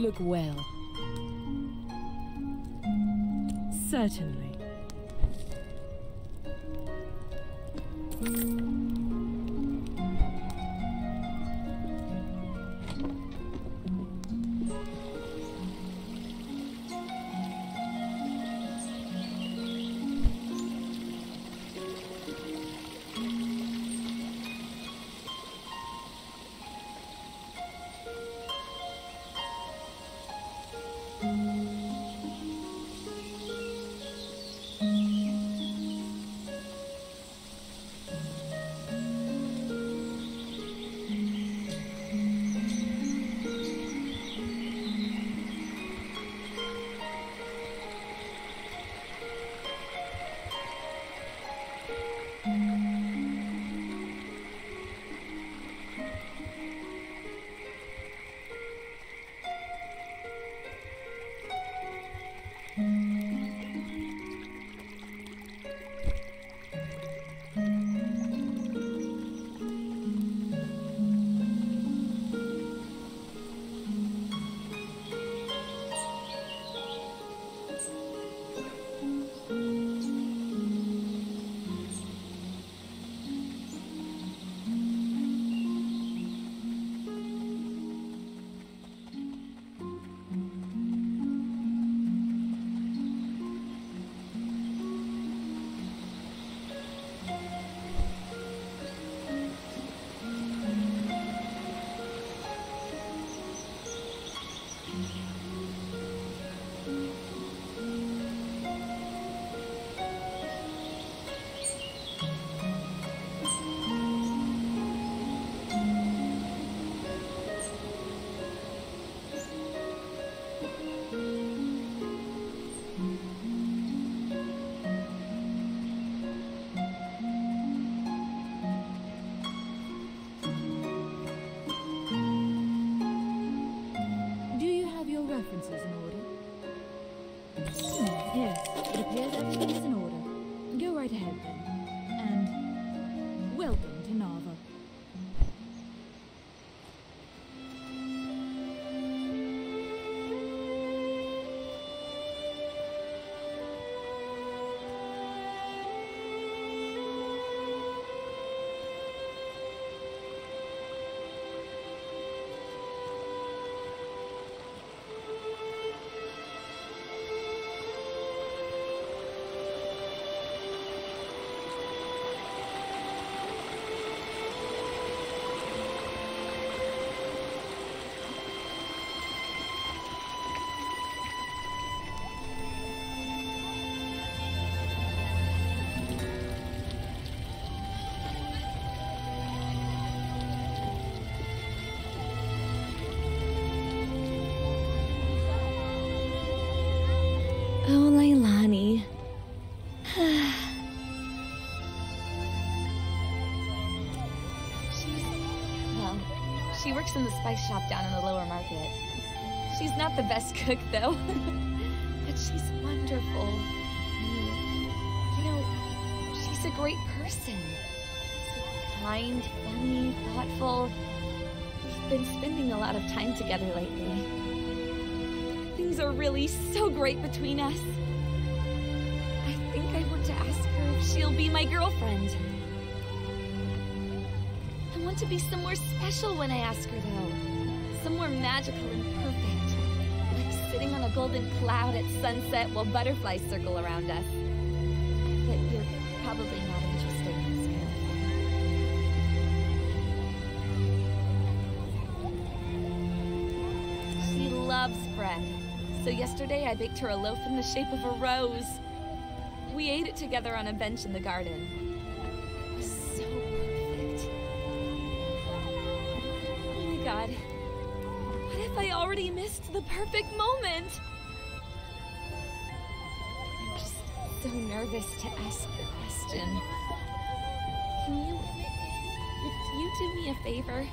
look well. Certainly. She works in the spice shop down in the lower market. She's not the best cook, though. But she's wonderful. You know, she's a great person. So kind, funny, thoughtful. We've been spending a lot of time together lately. Things are really so great between us. I think I want to ask her if she'll be my girlfriend. I want to be somewhere special when I ask her, though. Somewhere magical and perfect. Like sitting on a golden cloud at sunset while butterflies circle around us. But you're probably not interested in this girl. She loves bread. So yesterday I baked her a loaf in the shape of a rose. We ate it together on a bench in the garden. It was so perfect. Oh my god. What if I already missed the perfect moment? I'm just so nervous to ask the question. Would you do me a favor?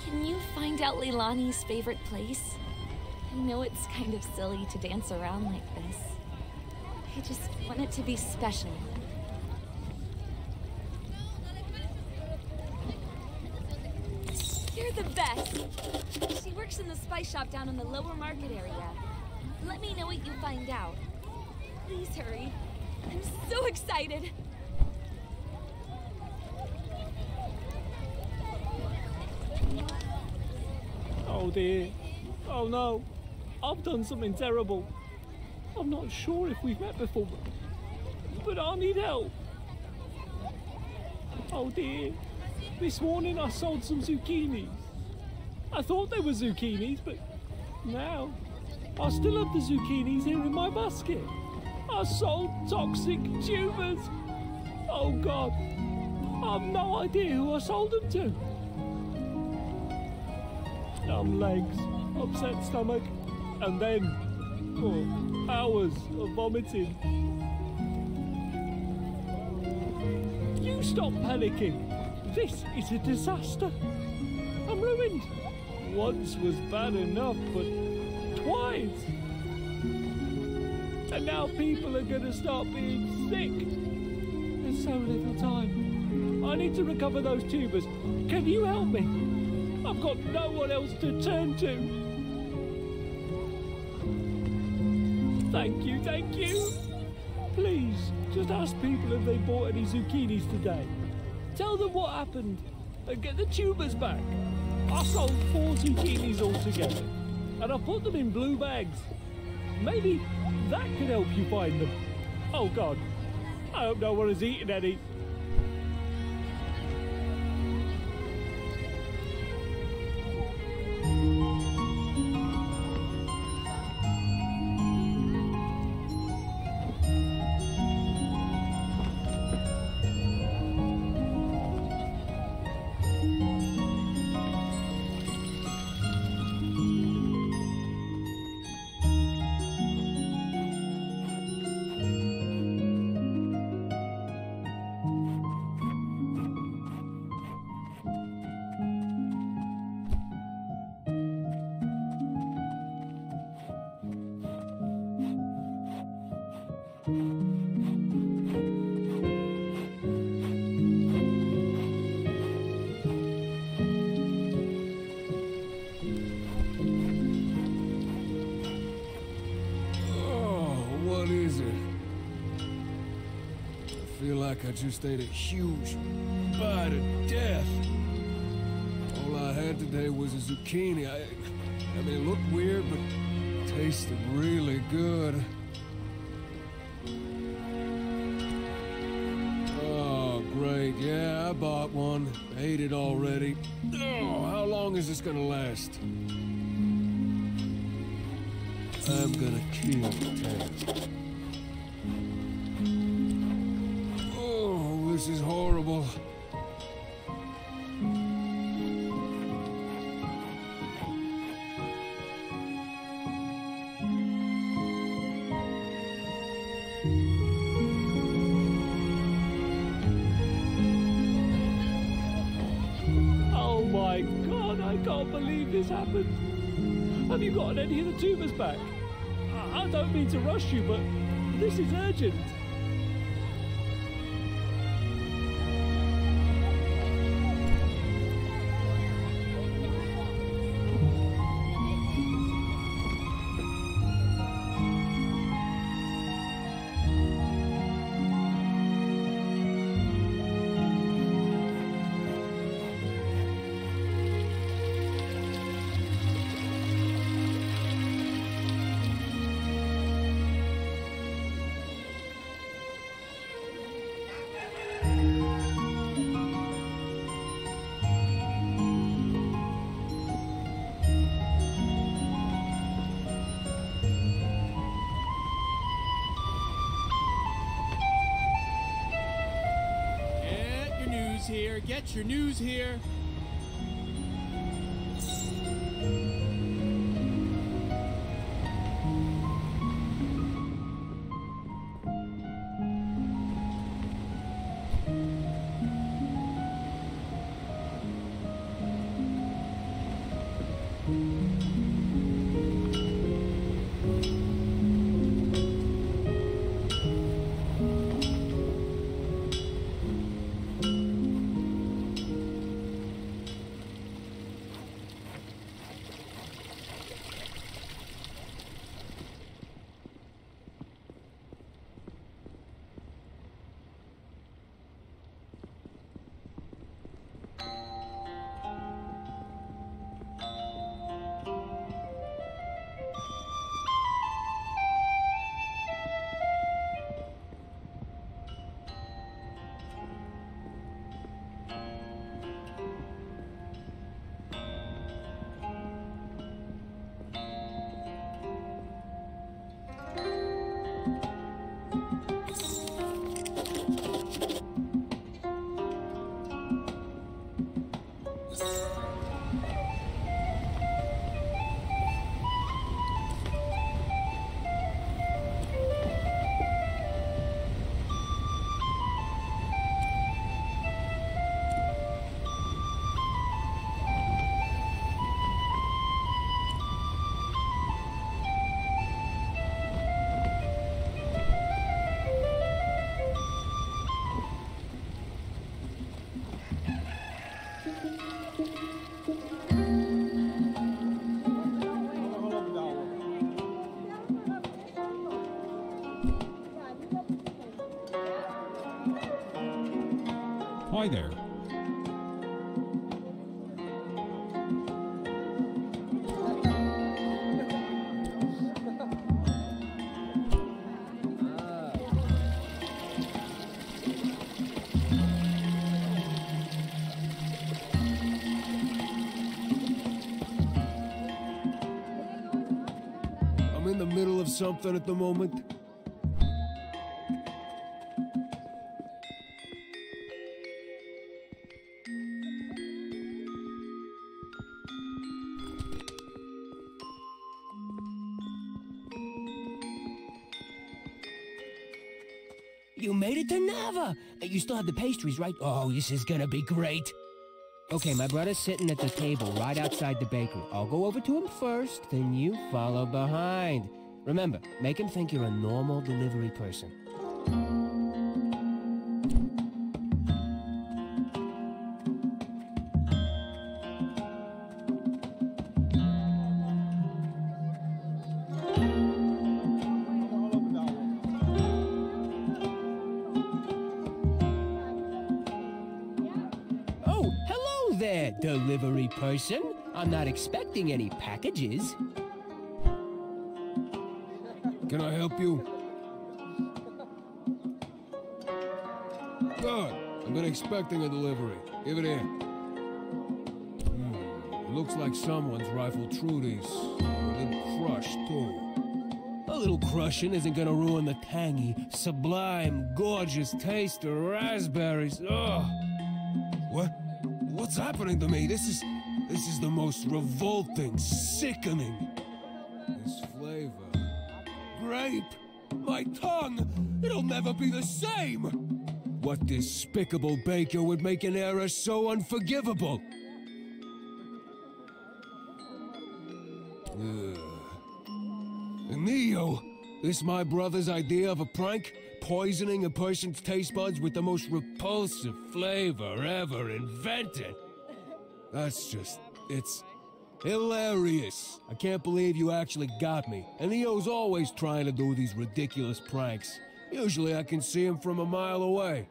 Can you find out Leilani's favorite place? I know it's kind of silly to dance around like this. I just want it to be special. You're the best! She works works in the spice shop down in the lower market area. Let me know what you find out. Please hurry. I'm so excited. Oh dear. Oh no. I've done something terrible. I'm not sure if we've met before, but I need help. Oh dear. This morning I sold some zucchinis. I thought they were zucchinis, but now I still have the zucchinis here in my basket. I sold toxic tubers. Oh God. I've no idea who I sold them to. Numb legs, upset stomach, and then hours of vomiting. You stop panicking. This is a disaster. I'm ruined. Once was bad enough, but twice. And now people are gonna start being sick. There's so little time. I need to recover those tubers. Can you help me? I've got no one else to turn to. Thank you, thank you. Please, just ask people if they bought any zucchinis today. Tell them what happened and get the tubers back. I sold 4 zucchinis altogether, and I put them in blue bags. Maybe that could help you find them. Oh God, I hope no one has eaten any. I just ate a huge bite of death. All I had today was a zucchini. I mean, it looked weird, but it tasted really good. Oh, great. Yeah, I bought one. Ate it already. Oh, how long is this gonna last? I'm gonna kill Ted. This is horrible. Oh my God, I can't believe this happened. Have you gotten any of the tubers back? I don't mean to rush you, but this is urgent. Get your news here. Hi there. I'm in the middle of something at the moment. You made it to Nava! You still have the pastries, right? Oh, this is gonna be great. Okay, my brother's sitting at the table right outside the bakery. I'll go over to him first, then you follow behind. Remember, make him think you're a normal delivery person. Delivery person. I'm not expecting any packages. Can I help you? Good. I've been expecting a delivery. Give it here. It looks like someone's rifled through these. A little crushed, too. A little crushing isn't gonna ruin the tangy, sublime, gorgeous taste of raspberries. Ugh. What? What's happening to me? This is the most revolting, sickening. This flavor. Grape! My tongue! It'll never be the same! What despicable baker would make an error so unforgivable? Neo! This my brother's idea of a prank? Poisoning a person's taste buds with the most repulsive flavor ever invented. That's just... it's hilarious. I can't believe you actually got me. And Neo's always trying to do these ridiculous pranks. Usually I can see him from a mile away.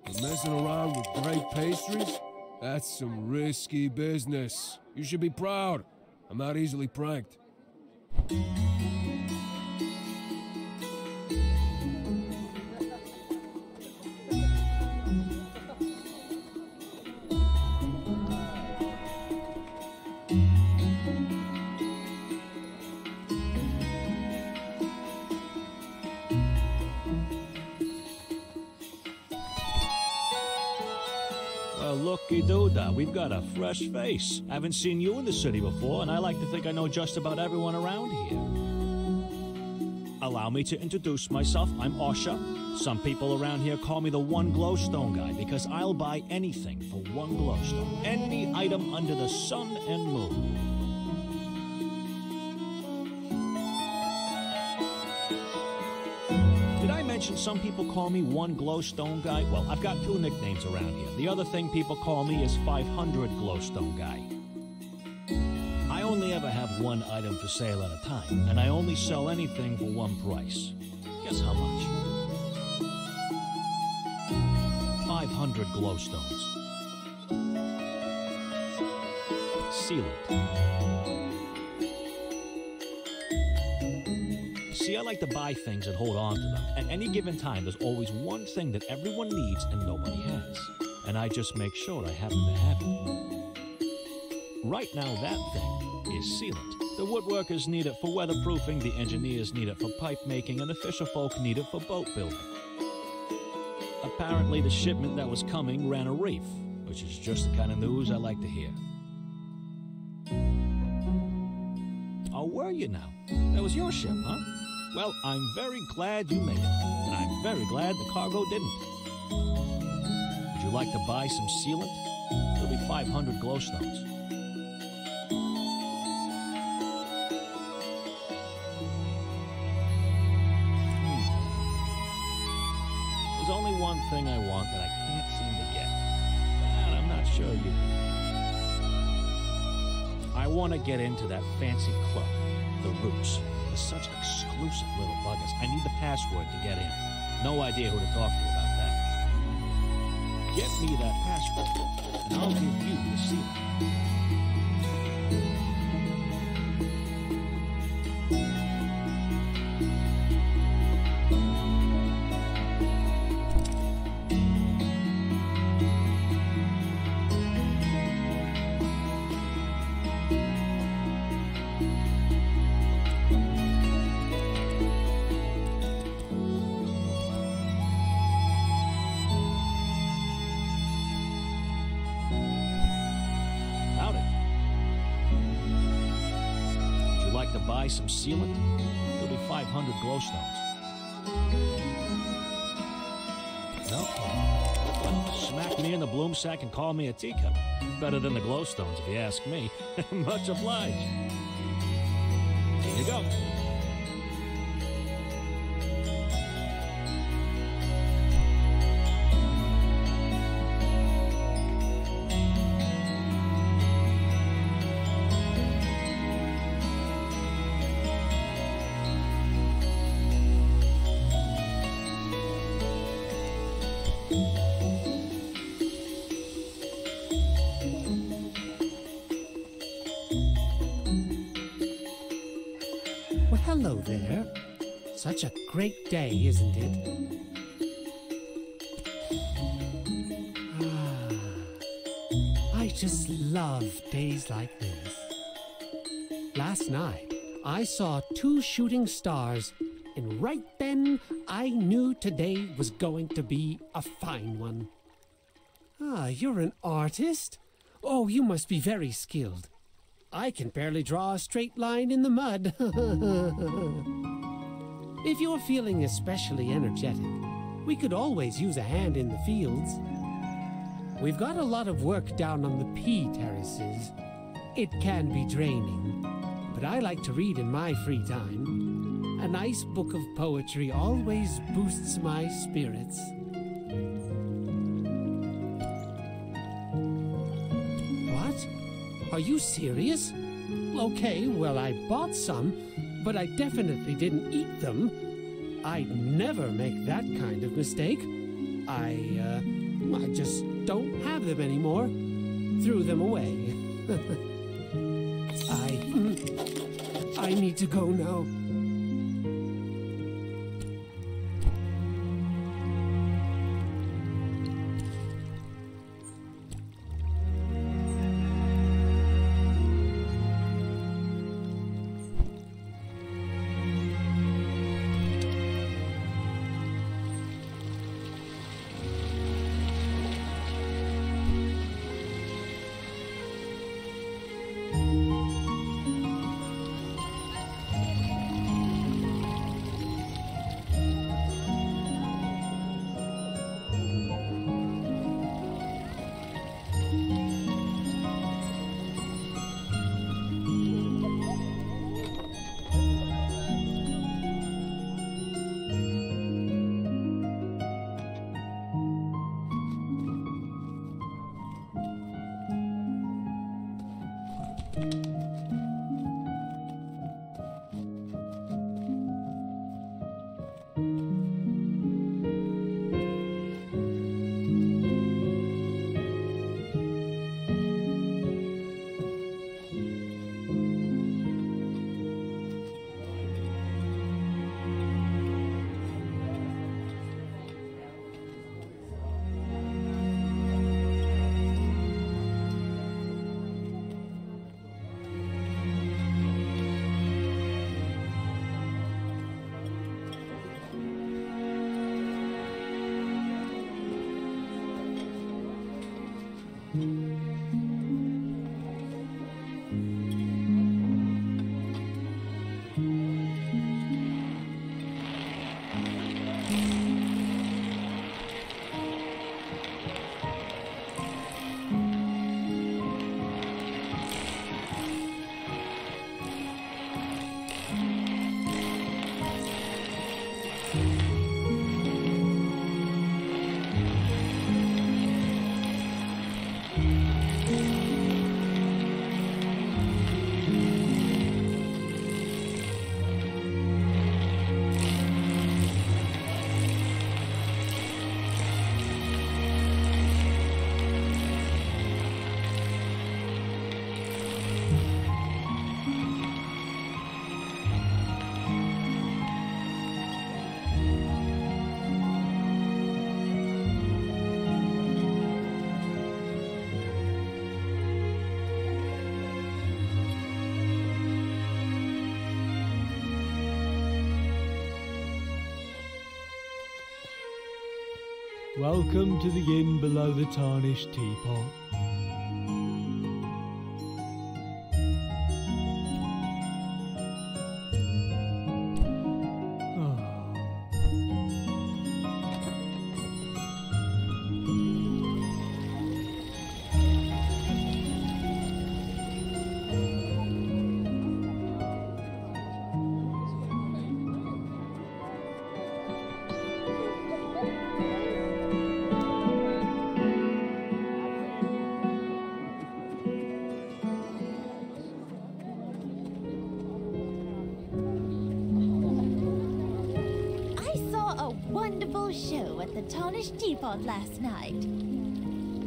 But messing around with great pastries? That's some risky business. You should be proud. I'm not easily pranked. Looky doodah, we've got a fresh face. Haven't seen you in the city before, and I like to think I know just about everyone around here. Allow me to introduce myself. I'm Osha. Some people around here call me the One Glowstone Guy because I'll buy anything for one glowstone. Any item under the sun and moon. Some people call me One Glowstone Guy. Well, I've got two nicknames around here. The other thing people call me is 500 Glowstone Guy. I only ever have one item for sale at a time, and I only sell anything for one price. Guess how much? 500 glowstones. Sealant. See, I like to buy things and hold on to them. At any given time, there's always one thing that everyone needs and nobody has. And I just make sure I happen to have it. Right now, that thing is sealant. The woodworkers need it for weatherproofing, the engineers need it for pipe making, and the fisherfolk need it for boat building. Apparently, the shipment that was coming ran a reef, which is just the kind of news I like to hear. Oh, were you now? That was your ship, huh? Well, I'm very glad you made it, and I'm very glad the cargo didn't. Would you like to buy some sealant? It'll be 500 glowstones. There's only one thing I want that I can't seem to get, and I'm not sure you can. I want to get into that fancy club, the Roots. They're such exclusive little buggers. I need the password to get in. No idea who to talk to about Get me that password, and I'll give you the ceiling. Buy some sealant? It'll be 500 glowstones. Well, smack me in the bloom sack and call me a teacup. Better than the glowstones, if you ask me. Much obliged. Here you go. Hello there. Such a great day, isn't it? I just love days like this. Last night, I saw 2 shooting stars, and right then, I knew today was going to be a fine one. Ah, you're an artist? Oh, you must be very skilled. I can barely draw a straight line in the mud. If you're feeling especially energetic, we could always use a hand in the fields. We've got a lot of work down on the pea terraces. It can be draining, but I like to read in my free time. A nice book of poetry always boosts my spirits. Are you serious? Okay, well, I bought some, but I definitely didn't eat them. I'd never make that kind of mistake. I just don't have them anymore. Threw them away. I need to go now. Welcome to the inn below the tarnished teapot. Show at the Tarnished Teapot last night.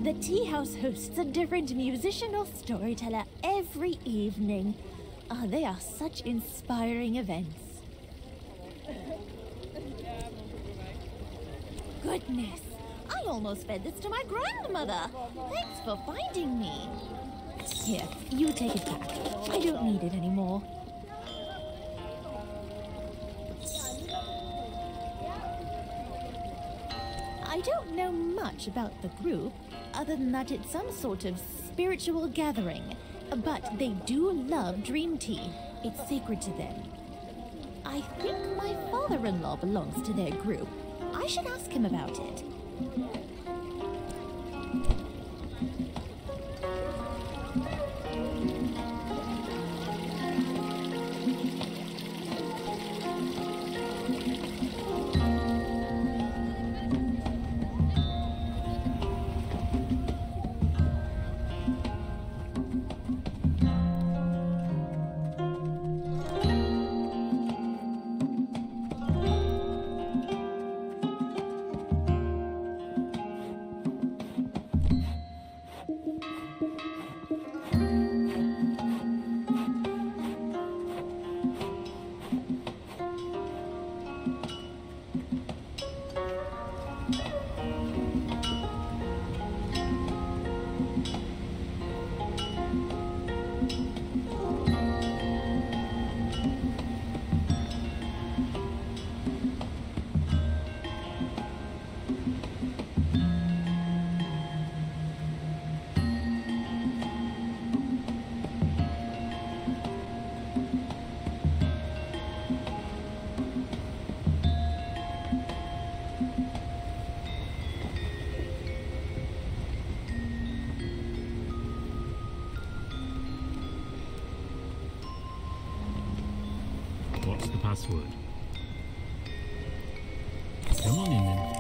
The tea house hosts a different musician or storyteller every evening. Oh, they are such inspiring events. Goodness, I almost fed this to my grandmother. Thanks for finding me. Here, you take it back. I don't need it anymore. I don't know much about the group, other than that it's some sort of spiritual gathering. But they do love dream tea. It's sacred to them. I think my father-in-law belongs to their group. I should ask him about it. What's the password? Come on in then.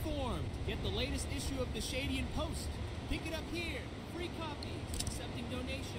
informed. Get the latest issue of the Shadian Post. Pick it up here. Free copies. Accepting donations.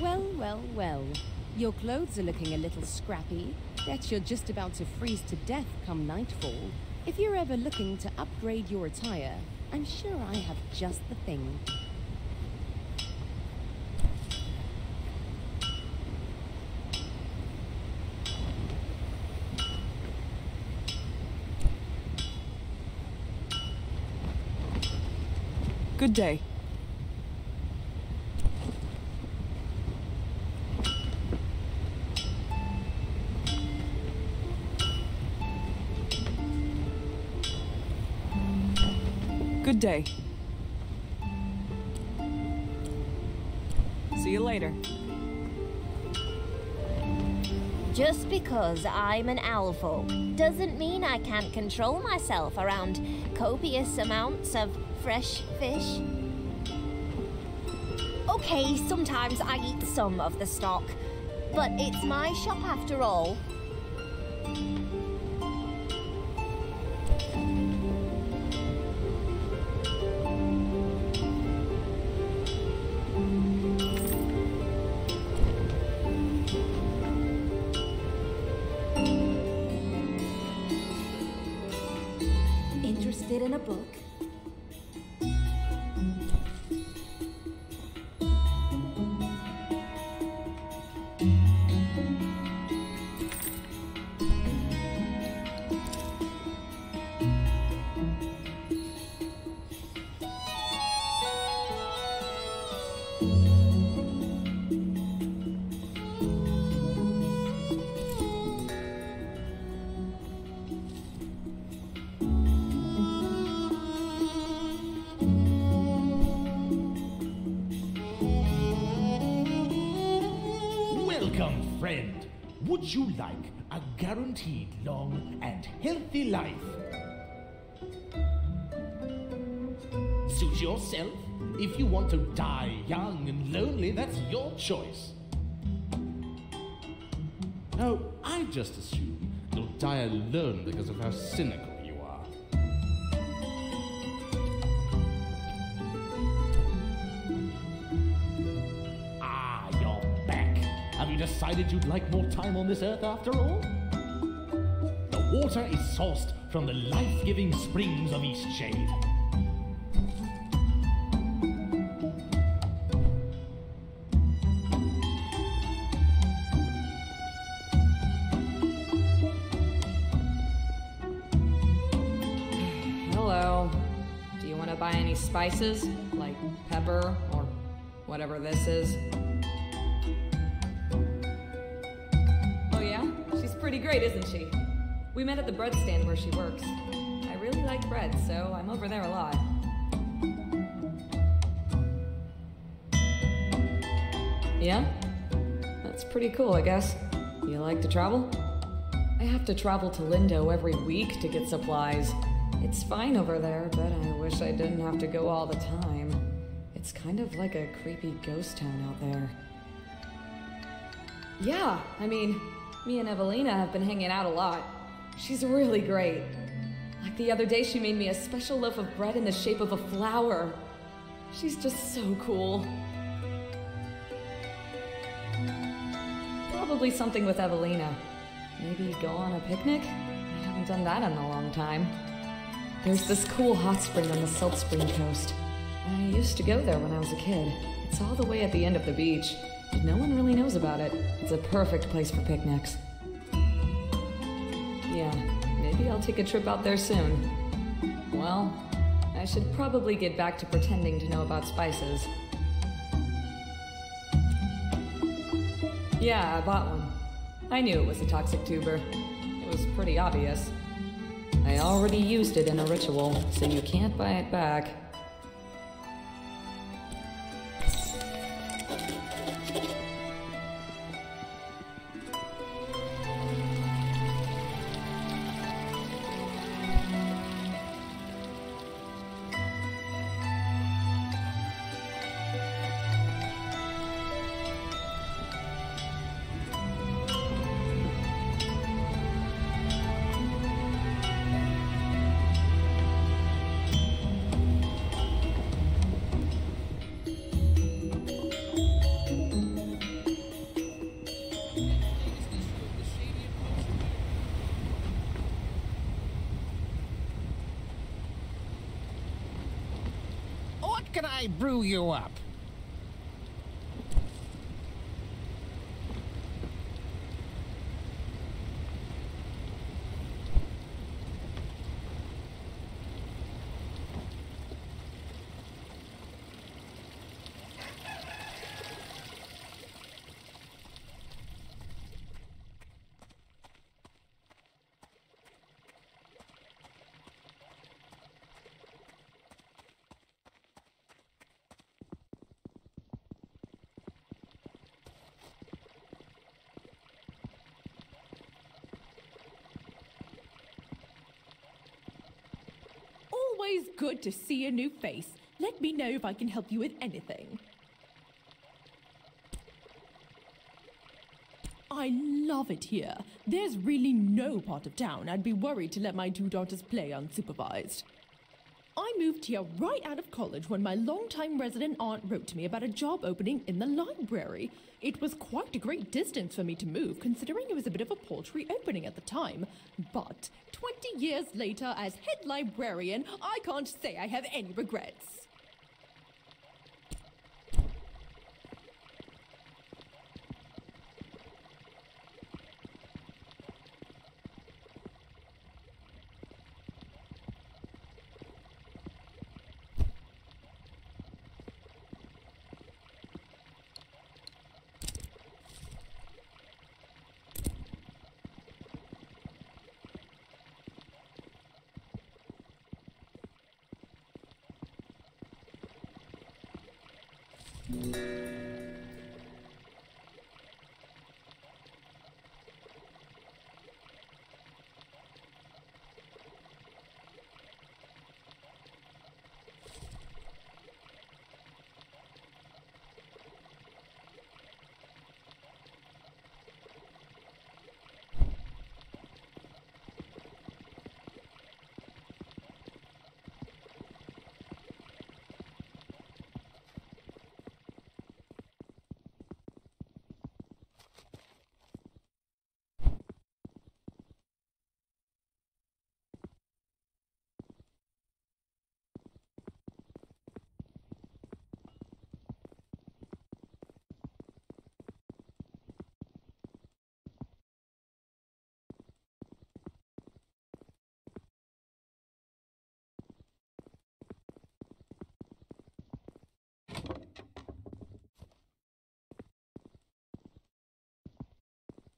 Well, well, well. Your clothes are looking a little scrappy. Bet you're just about to freeze to death come nightfall. If you're ever looking to upgrade your attire, I'm sure I have just the thing. Good day. Good day. See you later. Just because I'm an owl folk doesn't mean I can't control myself around copious amounts of fresh fish. Okay, sometimes I eat some of the stock, but it's my shop after all. Interested in a book? Welcome, friend. Would you like a guaranteed long and healthy life? Suit yourself. If you want to die young and lonely, that's your choice. Oh, I just assume you'll die alone because of how cynical you are. Ah, you're back. Have you decided you'd like more time on this earth after all? The water is sourced from the life-giving springs of Eastshade. Hello. Do you want to buy any spices? Like pepper or whatever this is? Oh yeah? She's pretty great, isn't she? We met at the bread stand where she works. I really like bread, so I'm over there a lot. Yeah? That's pretty cool, I guess. You like to travel? I have to travel to Lindo every week to get supplies. It's fine over there, but I wish I didn't have to go all the time. It's kind of like a creepy ghost town out there. Yeah, I mean, me and Evelina have been hanging out a lot. She's really great. Like the other day, she made me a special loaf of bread in the shape of a flower. She's just so cool. Probably something with Evelina. Maybe go on a picnic? I haven't done that in a long time. There's this cool hot spring on the Salt Spring coast. I used to go there when I was a kid. It's all the way at the end of the beach, but no one really knows about it. It's a perfect place for picnics. Yeah, maybe I'll take a trip out there soon. Well, I should probably get back to pretending to know about spices. Yeah, I bought one. I knew it was a toxic tuber. It was pretty obvious. I already used it in a ritual, so you can't buy it back. Can I brew you up? Always good to see a new face. Let me know if I can help you with anything. I love it here. There's really no part of town I'd be worried to let my two daughters play unsupervised. I moved here right out of college when my longtime resident aunt wrote to me about a job opening in the library. It was quite a great distance for me to move, considering it was a bit of a paltry opening at the time. But 20 years later, as head librarian, I can't say I have any regrets.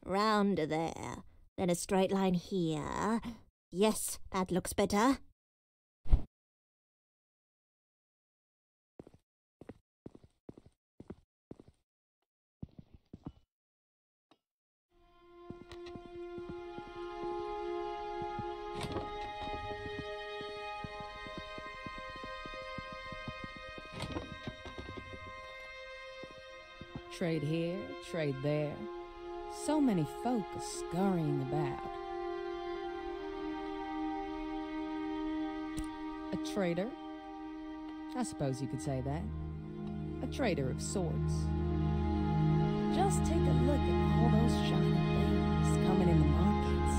Round there. Then a straight line here. Yes, that looks better. Trade here, trade there. So many folk are scurrying about. trader. I suppose you could say that. A trader of sorts. Just take a look at all those shiny things coming in the markets.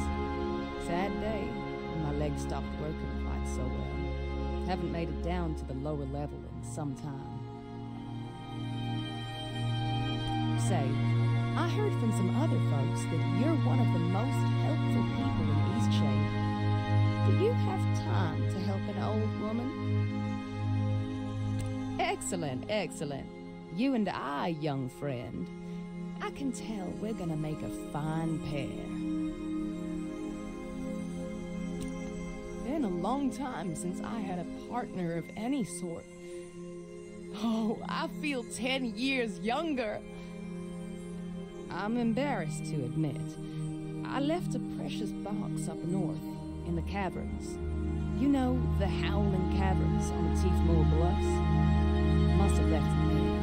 Sad day when my legs stopped working quite so well. Haven't made it down to the lower level in some time. Say, I heard from some other folks that you're one of the most helpful people in Eastshade. Do you have time to help an old woman? Excellent, excellent. You and I, young friend. I can tell we're gonna make a fine pair. Been a long time since I had a partner of any sort. Oh, I feel 10 years younger. I'm embarrassed to admit. I left a precious box up north, in the caverns. You know, the Howling Caverns on the Tiefmoor Bluffs? Must have left it there.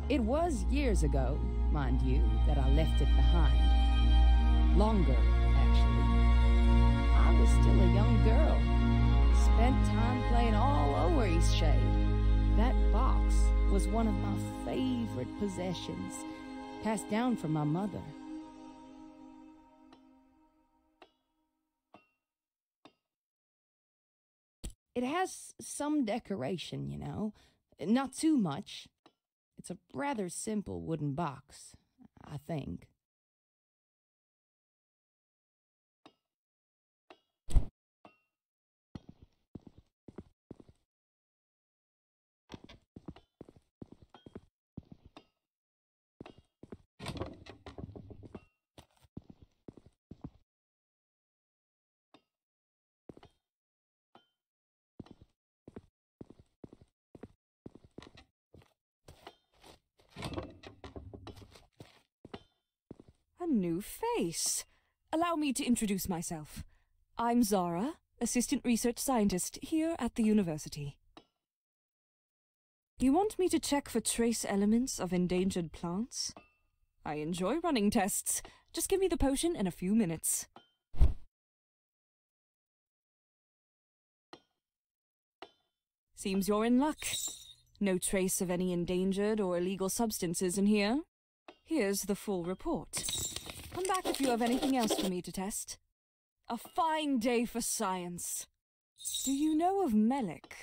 It was years ago, mind you, that I left it behind. Longer, actually. I was still a young girl. Spent time playing all over Eastshade. That box was one of my favorite possessions, passed down from my mother. It has some decoration, you know. Not too much. It's a rather simple wooden box, I think. A new face. Allow me to introduce myself. I'm Zara, Assistant Research Scientist here at the university. You want me to check for trace elements of endangered plants? I enjoy running tests. Just give me the potion in a few minutes. Seems you're in luck. No trace of any endangered or illegal substances in here. Here's the full report. Come back if you have anything else for me to test. A fine day for science. Do you know of Melik?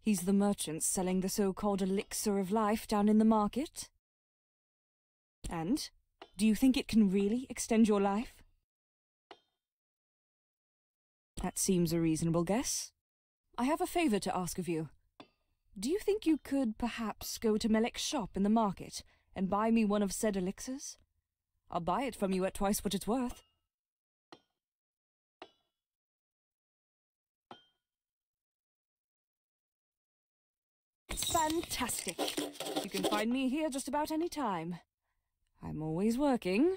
He's the merchant selling the so-called elixir of life down in the market. And? Do you think it can really extend your life? That seems a reasonable guess. I have a favor to ask of you. Do you think you could perhaps go to Melik's shop in the market and buy me one of said elixirs? I'll buy it from you at twice what it's worth. Fantastic. You can find me here just about any time. I'm always working.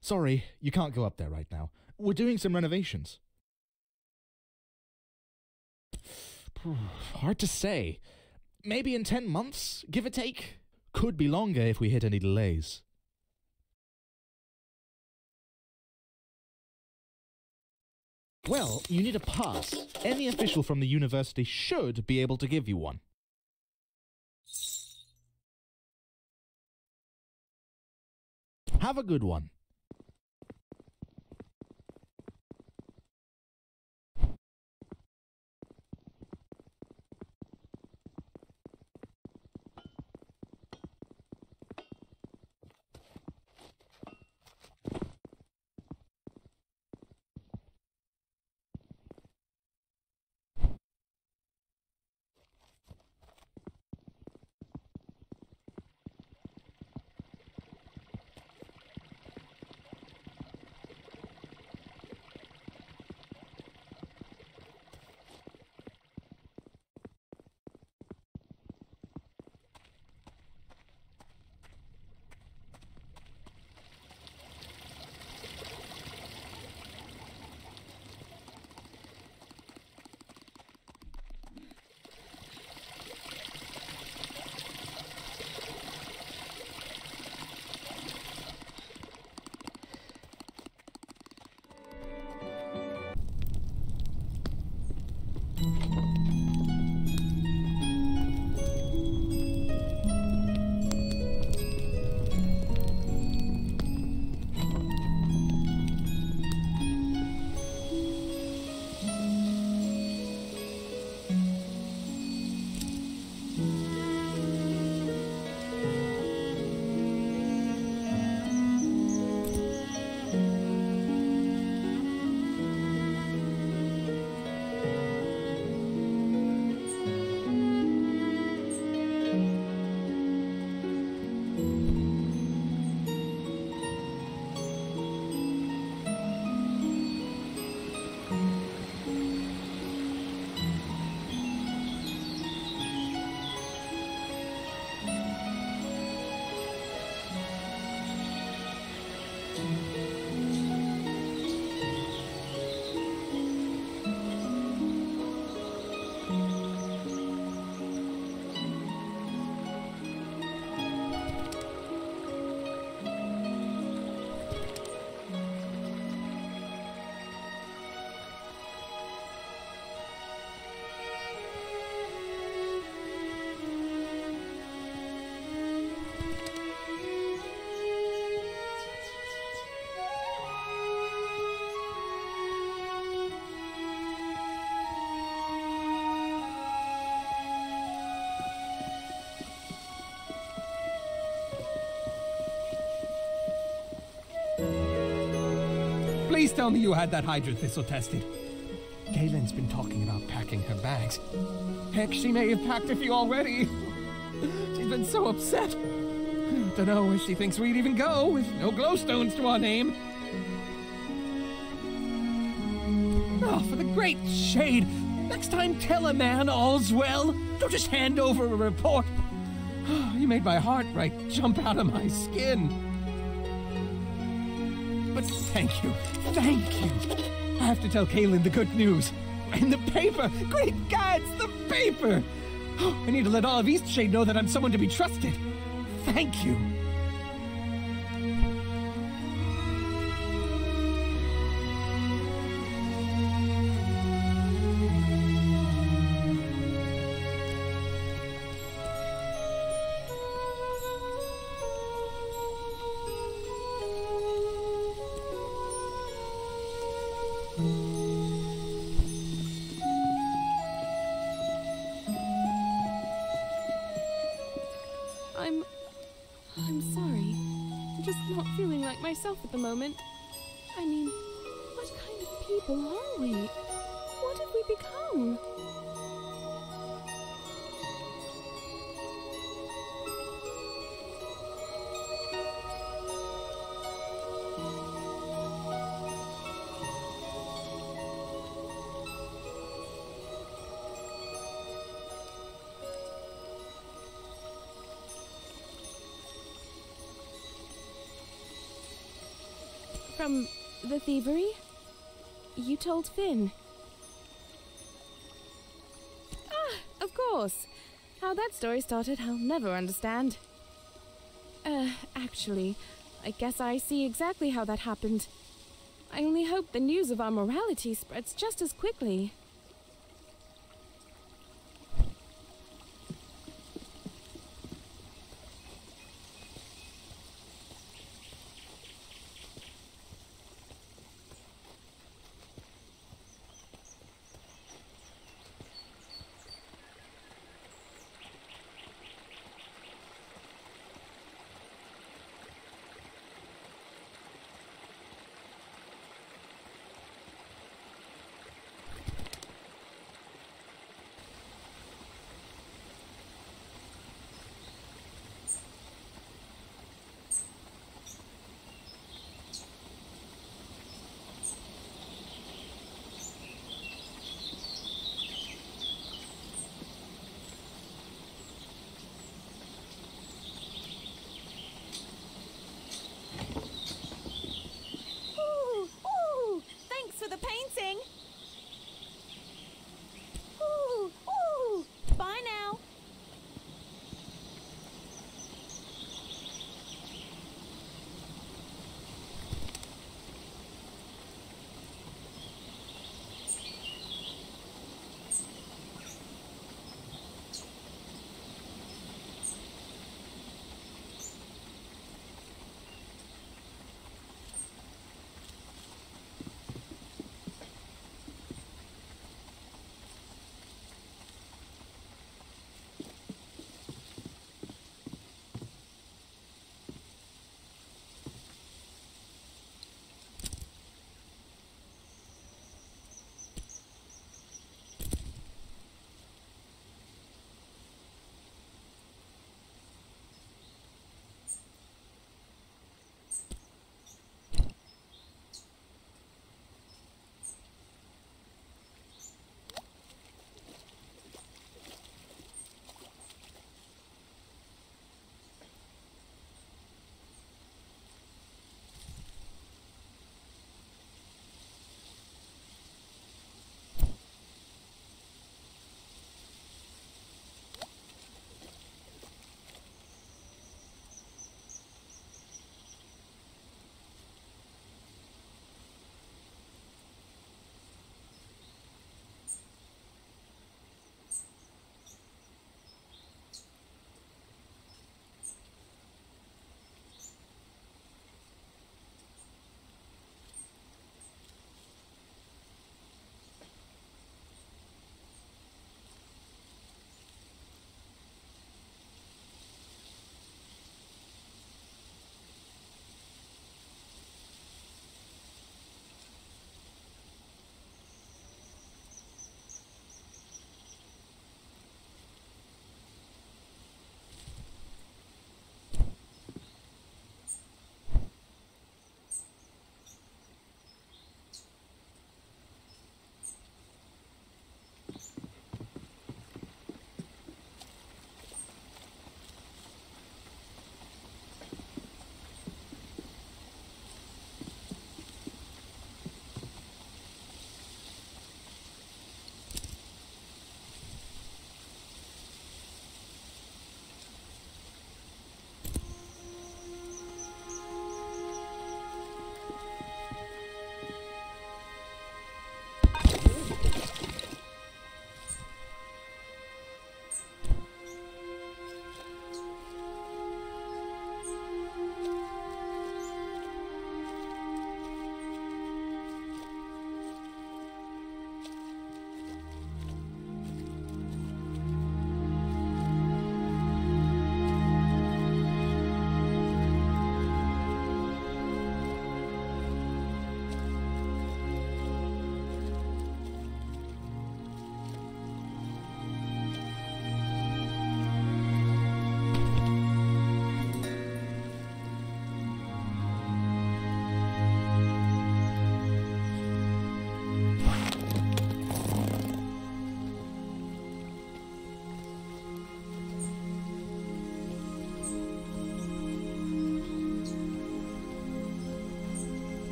Sorry, you can't go up there right now. We're doing some renovations. Hard to say. Maybe in 10 months, give or take. Could be longer if we hit any delays. Well, you need a pass. Any official from the university should be able to give you one. Have a good one. Please tell me you had that hydra thistle tested. Galen's been talking about packing her bags. Heck, she may have packed a few already. She's been so upset. Don't know where she thinks we'd even go with no glowstones to our name. Oh, for the great shade! Next time tell a man all's well. Don't just hand over a report. Oh, you made my heart right jump out of my skin. But thank you. I have to tell Kaylin the good news. And the paper! Great gods, the paper! Oh, I need to let all of Eastshade know that I'm someone to be trusted. Thank you. I'm sorry. I'm just not feeling like myself at the moment. I mean, what kind of people are we? What have we become? From the thievery? You told Finn. Ah, of course. How that story started, I'll never understand. Actually, I guess I see exactly how that happened. I only hope the news of our morality spreads just as quickly.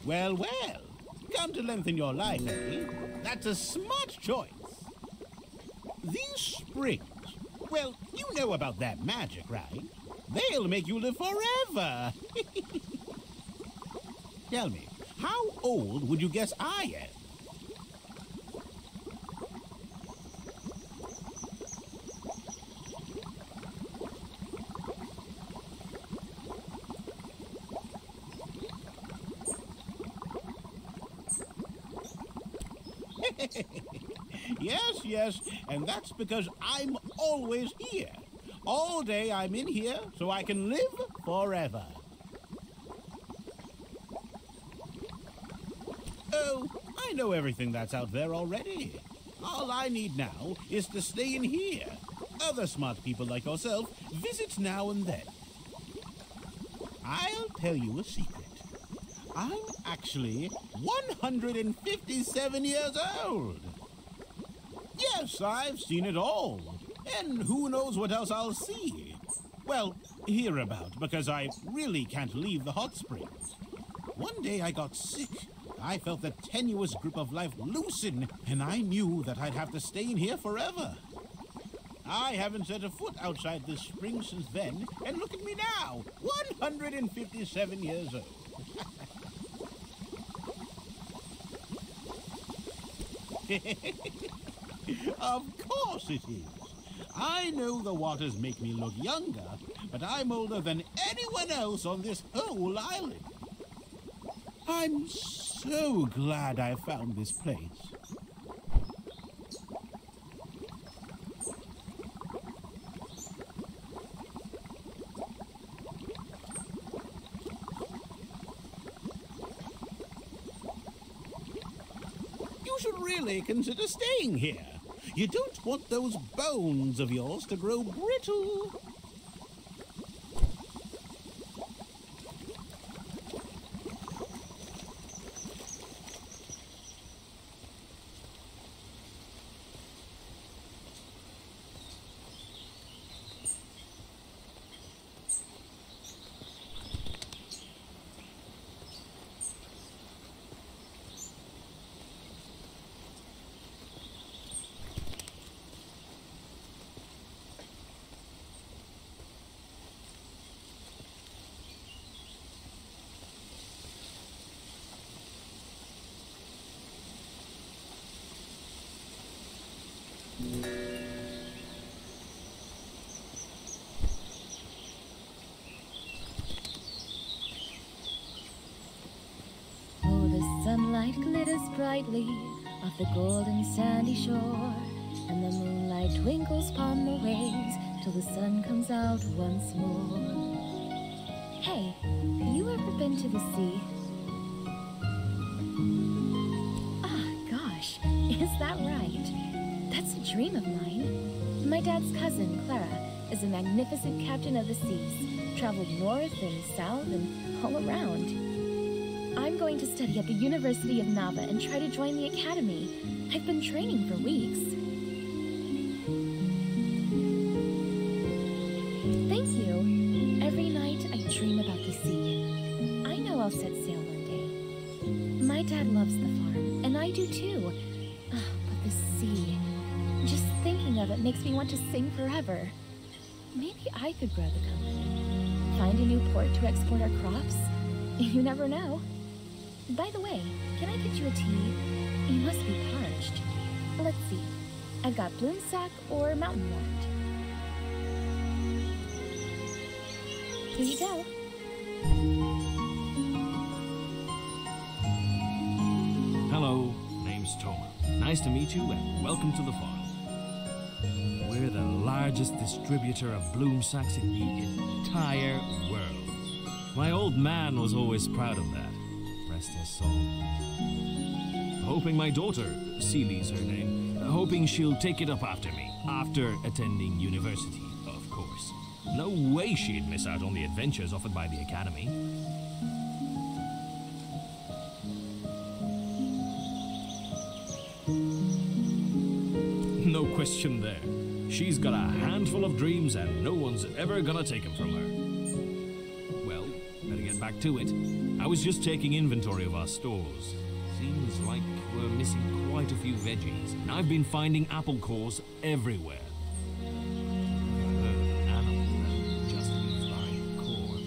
Well, well. Come to lengthen your life, eh? That's a smart choice. These springs, well, you know about that magic, right? They'll make you live forever. Tell me, how old would you guess I am? Yes, and that's because I'm always here. All day I'm in here, so I can live forever. Oh, I know everything that's out there already. All I need now is to stay in here. Other smart people like yourself visit now and then. I'll tell you a secret. I'm actually 157 years old. Yes, I've seen it all. And who knows what else I'll see. Well, hear about, because I really can't leave the hot springs. One day I got sick. I felt the tenuous grip of life loosen, and I knew that I'd have to stay in here forever. I haven't set a foot outside this spring since then, and look at me now, 157 years old. Of course it is. I know the waters make me look younger, but I'm older than anyone else on this whole island. I'm so glad I found this place. You should really consider staying here. You don't want those bones of yours to grow brittle. Oh, the sunlight glitters brightly off the golden sandy shore, and the moonlight twinkles upon the waves till the sun comes out once more. Hey, you ever been to the sea? Ah, gosh, is that right? That's a dream of mine. My dad's cousin, Clara, is a magnificent captain of the seas, traveled north and south and all around. I'm going to study at the University of Nava and try to join the academy. I've been training for weeks. Thank you. Every night I dream about the sea. I know I'll set sail one day. My dad loves the farm, and I do too. But the sea, just thinking of it makes me want to sing forever. Maybe I could grow the company. Find a new port to export our crops. You never know. By the way, can I get you a tea? You must be parched. Let's see. I've got bloom sack or mountain wort. Here you go. Hello, name's Toma. Nice to meet you and welcome to the farm. We're the largest distributor of bloom sacks in the entire world. My old man was always proud of that. Rest his soul. Hoping my daughter, Seely's her name, hoping she'll take it up after me, after attending university, of course. No way she'd miss out on the adventures offered by the academy. No question there. She's got a handful of dreams and no one's ever gonna take them from her. Well, better get back back to it. I was just taking inventory of our stores. Seems like we're missing quite a few veggies, and I've been finding apple cores everywhere. An animal that just lives by a core.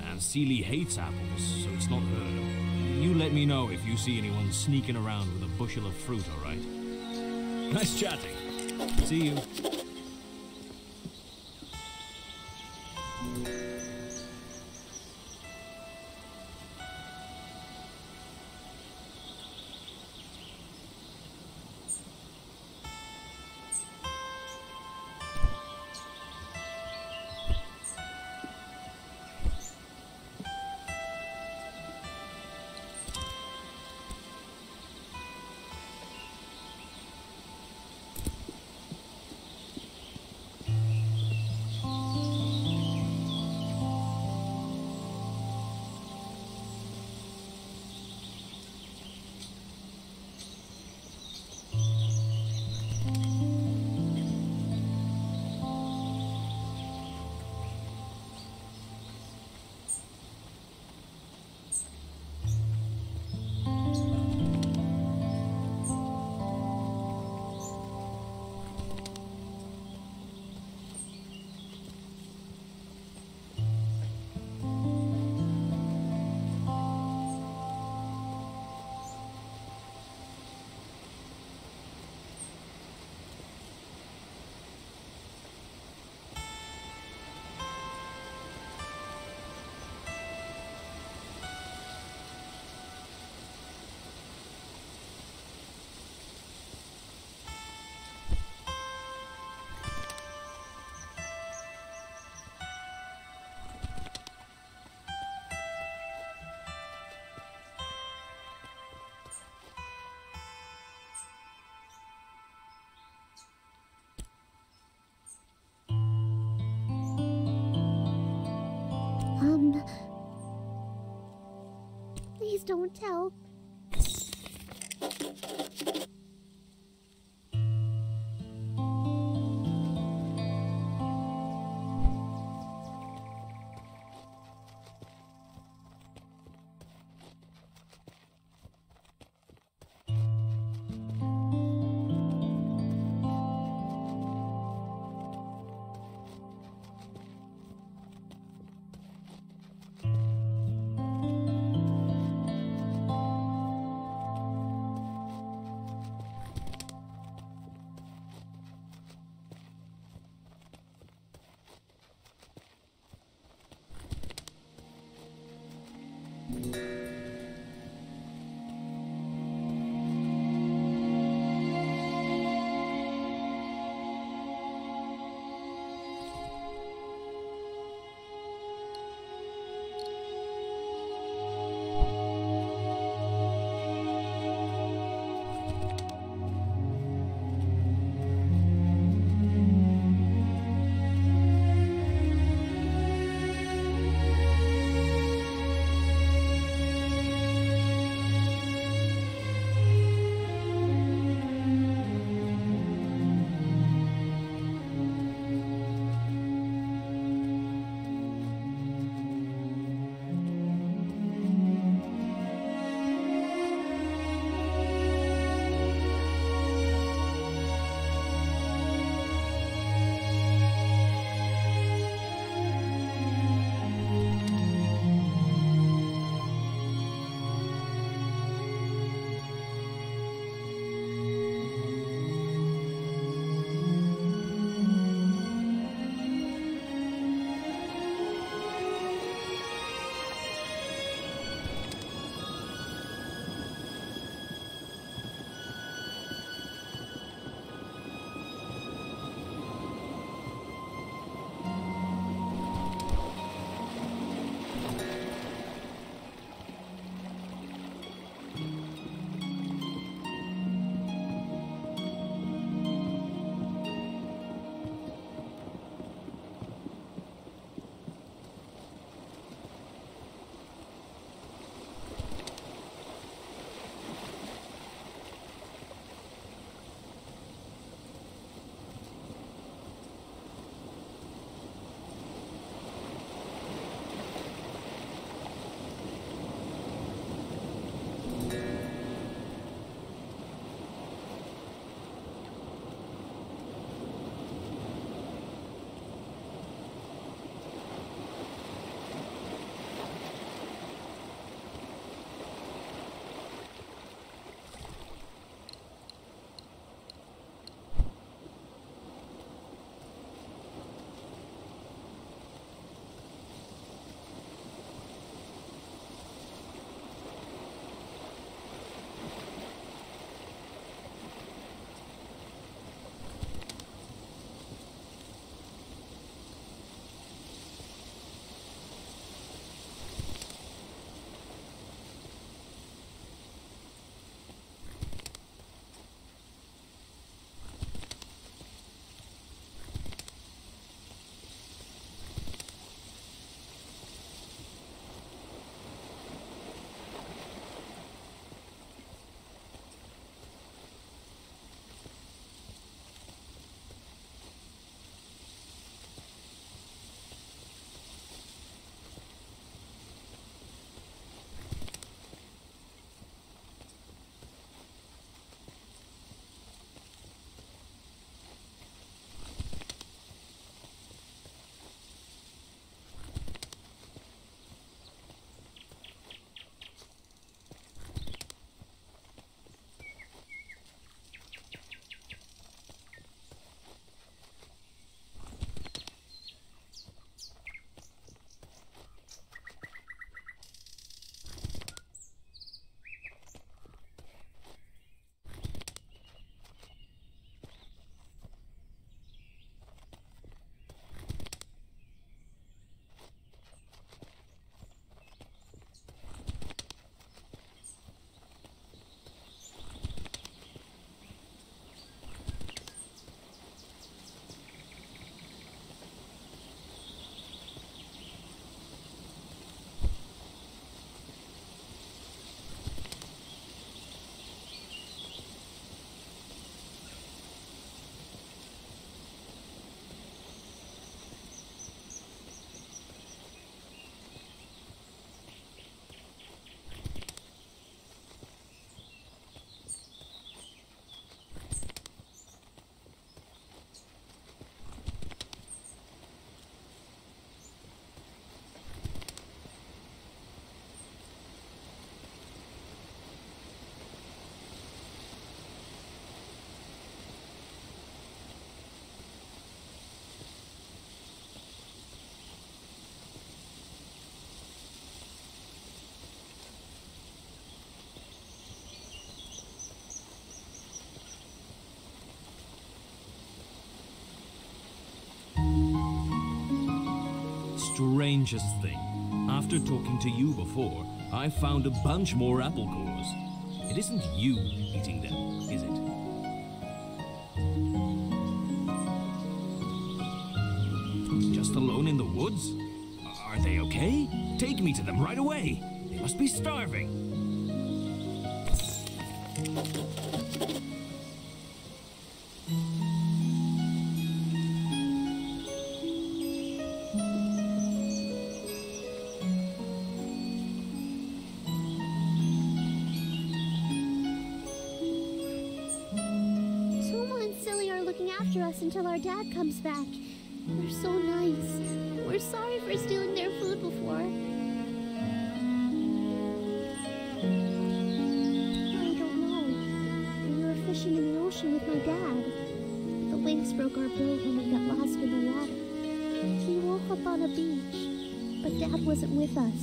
And Seely hates apples, so it's not her. You let me know if you see anyone sneaking around with a bushel of fruit, all right? Nice chatting. See you. Please don't tell. strangest thing. After talking to you before, I found a bunch more apple cores. It isn't you eating them, is it? Just alone in the woods? Are they okay? Take me to them right away. They must be starving. Until our dad comes back. They're so nice. We're sorry for stealing their food before. I don't know. We were fishing in the ocean with my dad. The waves broke our boat when we got lost in the water. We woke up on a beach, but Dad wasn't with us.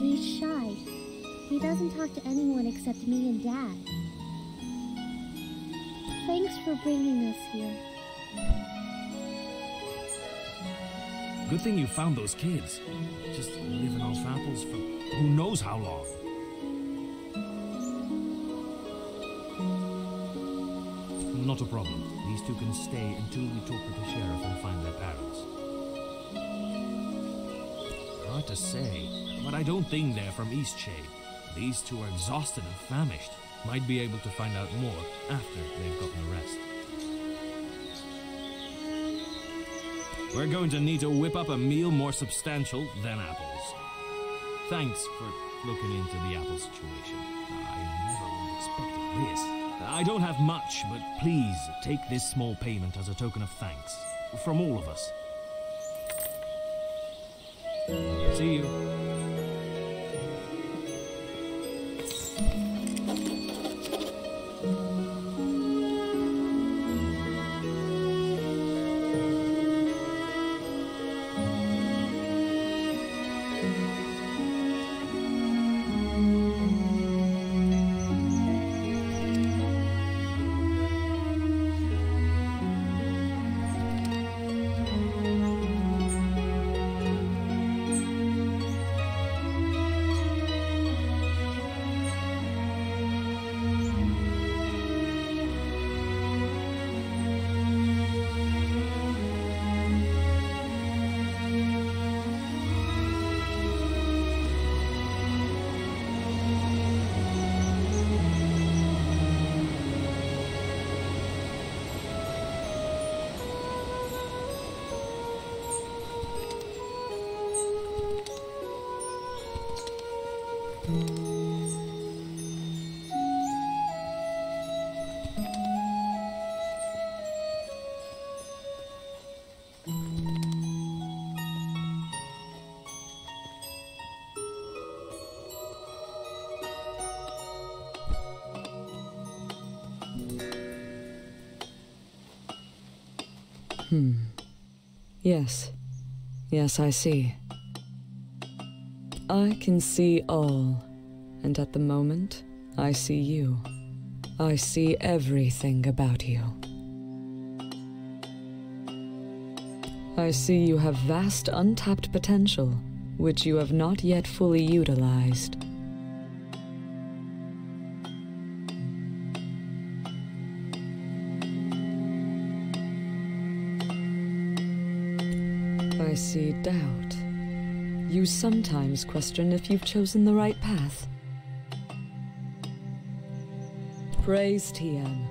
He's shy. He doesn't talk to anyone except me and Dad. Thanks for bringing us here. Good thing you found those kids. Just living off apples for who knows how long. Not a problem. These two can stay until we talk with the sheriff and find their parents. Hard to say, but I don't think they're from Eastshade. These two are exhausted and famished. Might be able to find out more after they've gotten a rest. We're going to need to whip up a meal more substantial than apples. Thanks for looking into the apple situation. I never would have expected this. I don't have much, but please take this small payment as a token of thanks. From all of us. See you. Yes. Yes, I see. I can see all, and at the moment, I see you. I see everything about you. I see you have vast untapped potential, which you have not yet fully utilized. I see doubt. You sometimes question if you've chosen the right path. Praise TM.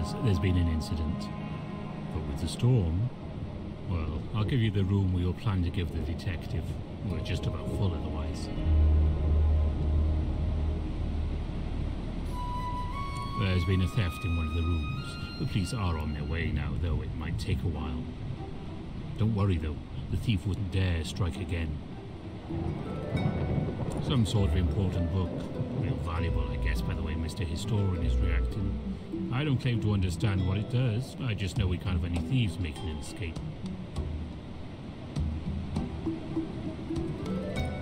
yes, there's been an incident. But with the storm, well, I'll give you the room we all planned to give the detective. We're just about full otherwise. There's been a theft in one of the rooms. The police are on their way now, though it might take a while. Don't worry, though. The thief wouldn't dare strike again. Some sort of important book. Real valuable, I guess, by the way Mr. Historian is reacting. I don't claim to understand what it does. I just know we can't have any thieves making an escape.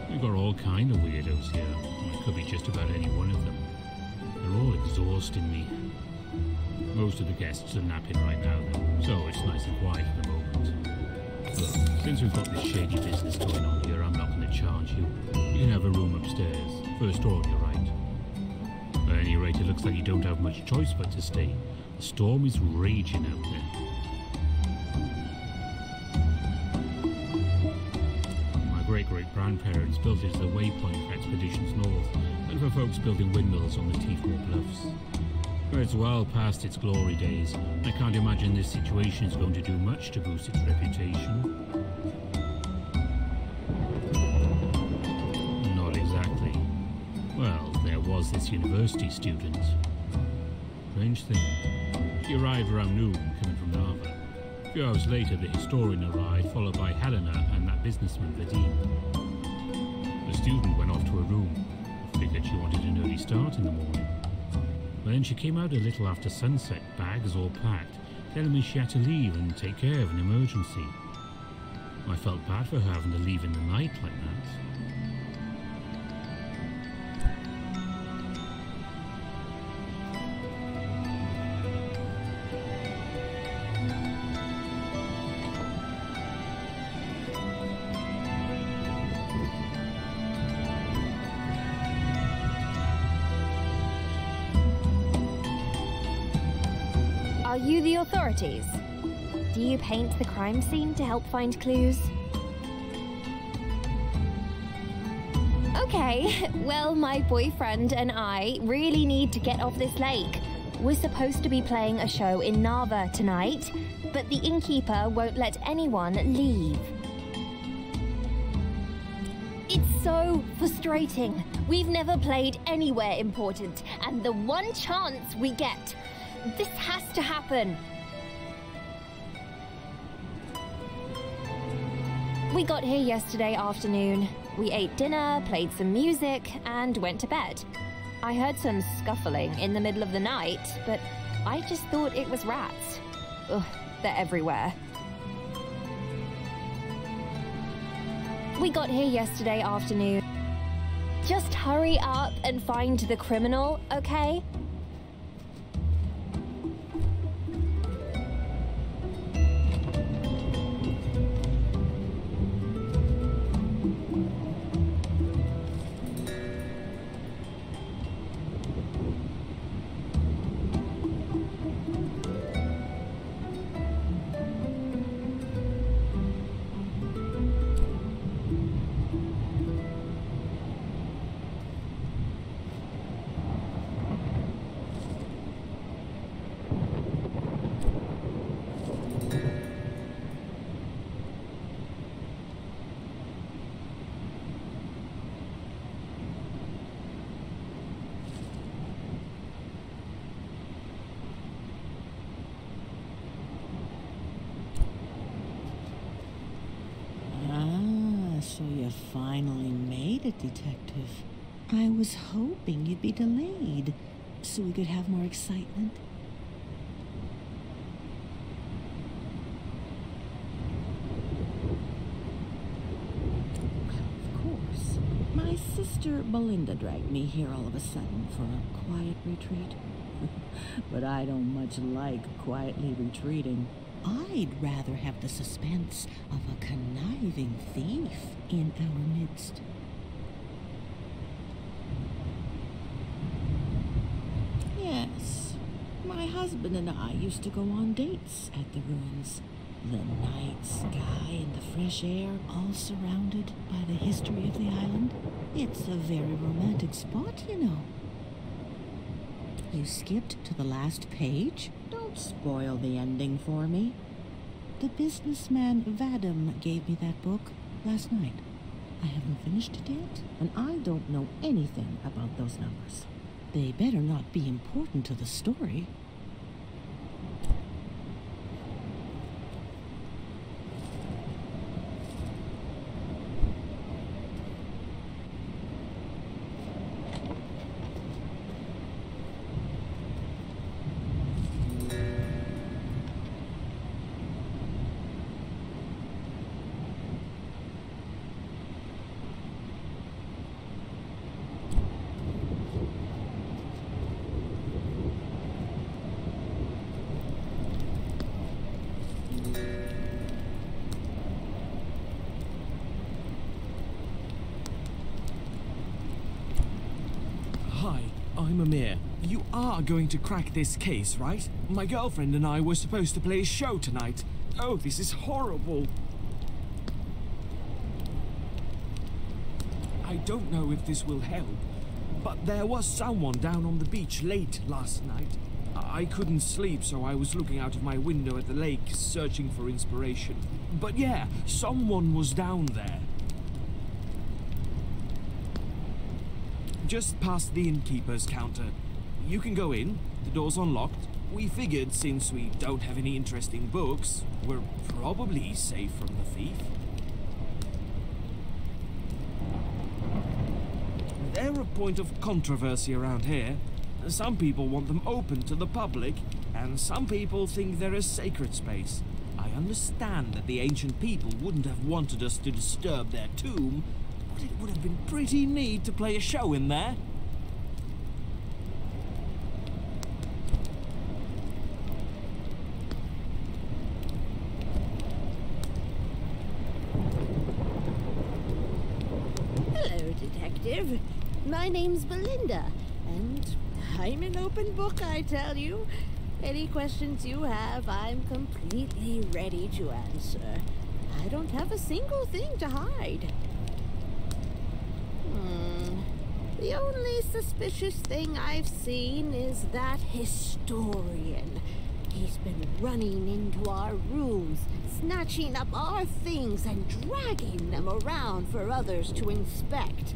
We've got all kind of weirdos here. It could be just about any one of them. They're all exhausting me. Most of the guests are napping right now, though, so it's nice and quiet for the moment. Look, since we've got this shady business going on here, I'm not going to charge you. You can have a room upstairs, first floor on your right. At any rate, it looks like you don't have much choice but to stay. The storm is raging out there. My great-great-grandparents built it as a waypoint for expeditions north, and for folks building windmills on the Tiefmoor Bluffs. But it's well past its glory days. I can't imagine this situation is going to do much to boost its reputation. Not exactly. Well, there was this university student. Strange thing. She arrived around noon, coming from Nava. A few hours later, the historian arrived, followed by Helena and that businessman, Vadim. The student went off to her room. Figured she wanted an early start in the morning. But then she came out a little after sunset, bags all packed, telling me she had to leave and take care of an emergency. I felt bad for her having to leave in the night like that. Are you the authorities? Do you paint the crime scene to help find clues? Okay, well, my boyfriend and I really need to get off this lake. We're supposed to be playing a show in Nava tonight, but the innkeeper won't let anyone leave. It's so frustrating. We've never played anywhere important, and the one chance we get, this has to happen. We got here yesterday afternoon. We ate dinner, played some music, and went to bed. I heard some scuffling in the middle of the night, but I just thought it was rats. Ugh, they're everywhere. We got here yesterday afternoon. Just hurry up and find the criminal, okay? So you finally made it, Detective. I was hoping you'd be delayed, so we could have more excitement. Of course. My sister Belinda dragged me here all of a sudden for a quiet retreat. But I don't much like quietly retreating. I'd rather have the suspense of a conniving thief in our midst. Yes, my husband and I used to go on dates at the ruins. The night sky and the fresh air, all surrounded by the history of the island. It's a very romantic spot, you know. You skipped to the last page? Don't spoil the ending for me. The businessman Vadim gave me that book last night. I haven't finished it yet, and I don't know anything about those numbers. They better not be important to the story. I'm Amir. You are going to crack this case, right? My girlfriend and I were supposed to play a show tonight. Oh, this is horrible. I don't know if this will help, but there was someone down on the beach late last night. I couldn't sleep, so I was looking out of my window at the lake, searching for inspiration. But yeah, someone was down there. Just past the innkeeper's counter. You can go in. The door's unlocked. We figured since we don't have any interesting books, we're probably safe from the thief. They're a point of controversy around here. Some people want them open to the public, and some people think they're a sacred space. I understand that the ancient people wouldn't have wanted us to disturb their tomb, but it would have been pretty neat to play a show in there. Hello, Detective. My name's Belinda, and I'm an open book, I tell you. Any questions you have, I'm completely ready to answer. I don't have a single thing to hide. The only suspicious thing I've seen is that historian. He's been running into our rooms, snatching up our things and dragging them around for others to inspect.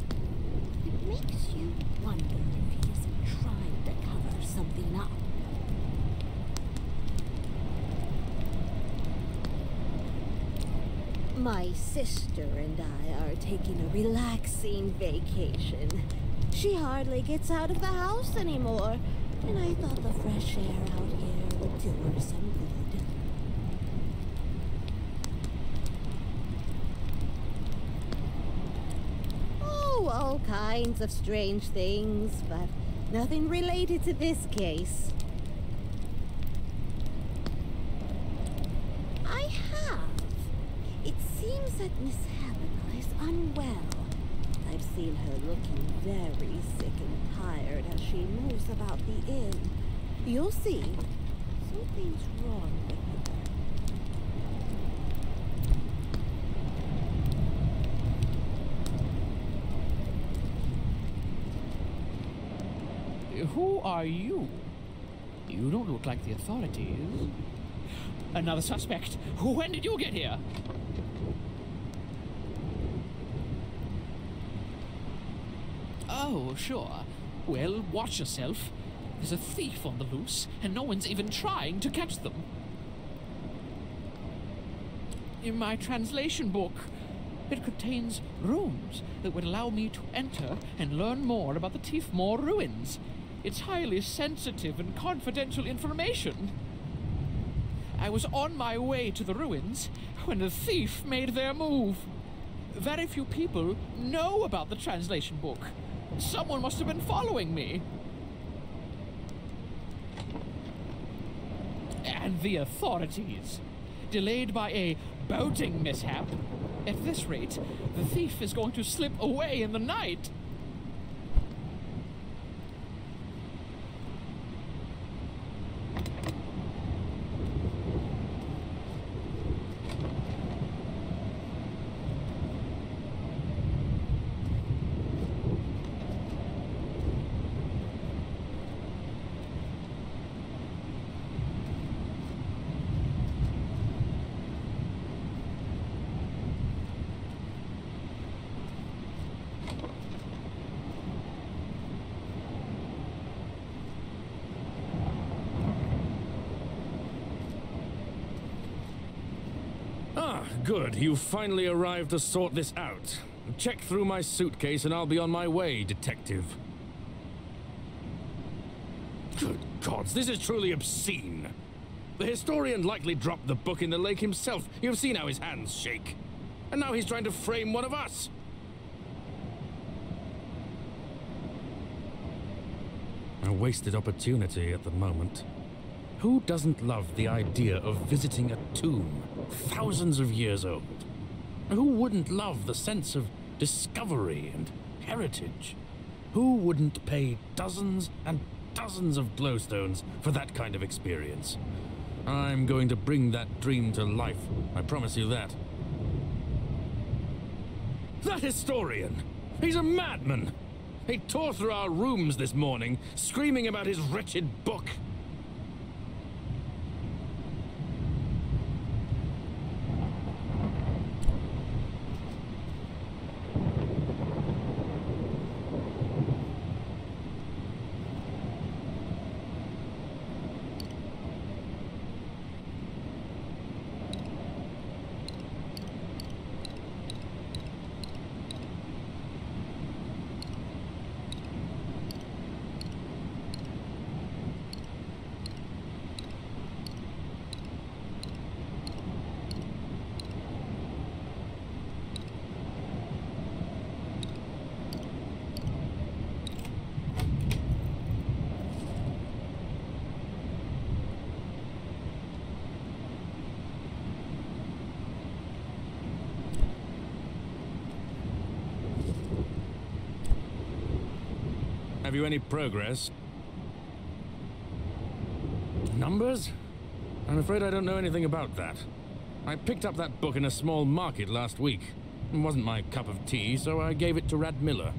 It makes you wonder if he isn't trying to cover something up. My sister and I are taking a relaxing vacation. She hardly gets out of the house anymore, and I thought the fresh air out here would do her some good. Oh, all kinds of strange things, but nothing related to this case. I have. It seems that Miss Helena is unwell. I've seen her looking very sick and tired as she moves about the inn. You'll see. Something's wrong with her. Who are you? You don't look like the authorities. Another suspect. When did you get here? Oh, sure. Well, watch yourself. There's a thief on the loose, and no one's even trying to catch them. In my translation book, it contains runes that would allow me to enter and learn more about the Tiefmoor ruins. It's highly sensitive and confidential information. I was on my way to the ruins when the thief made their move. Very few people know about the translation book. Someone must have been following me. And the authorities. Delayed by a boating mishap. At this rate, the thief is going to slip away in the night. good. You've finally arrived to sort this out. Check through my suitcase and I'll be on my way, detective. Good gods, this is truly obscene. The historian likely dropped the book in the lake himself. You've seen how his hands shake. And now he's trying to frame one of us. A wasted opportunity at the moment. Who doesn't love the idea of visiting a tomb thousands of years old? Who wouldn't love the sense of discovery and heritage? Who wouldn't pay dozens and dozens of glowstones for that kind of experience? I'm going to bring that dream to life, I promise you that. That historian! He's a madman! He tore through our rooms this morning, screaming about his wretched book. Have you any progress? Numbers? I'm afraid I don't know anything about that. I picked up that book in a small market last week. It wasn't my cup of tea, so I gave it to Rad Miller.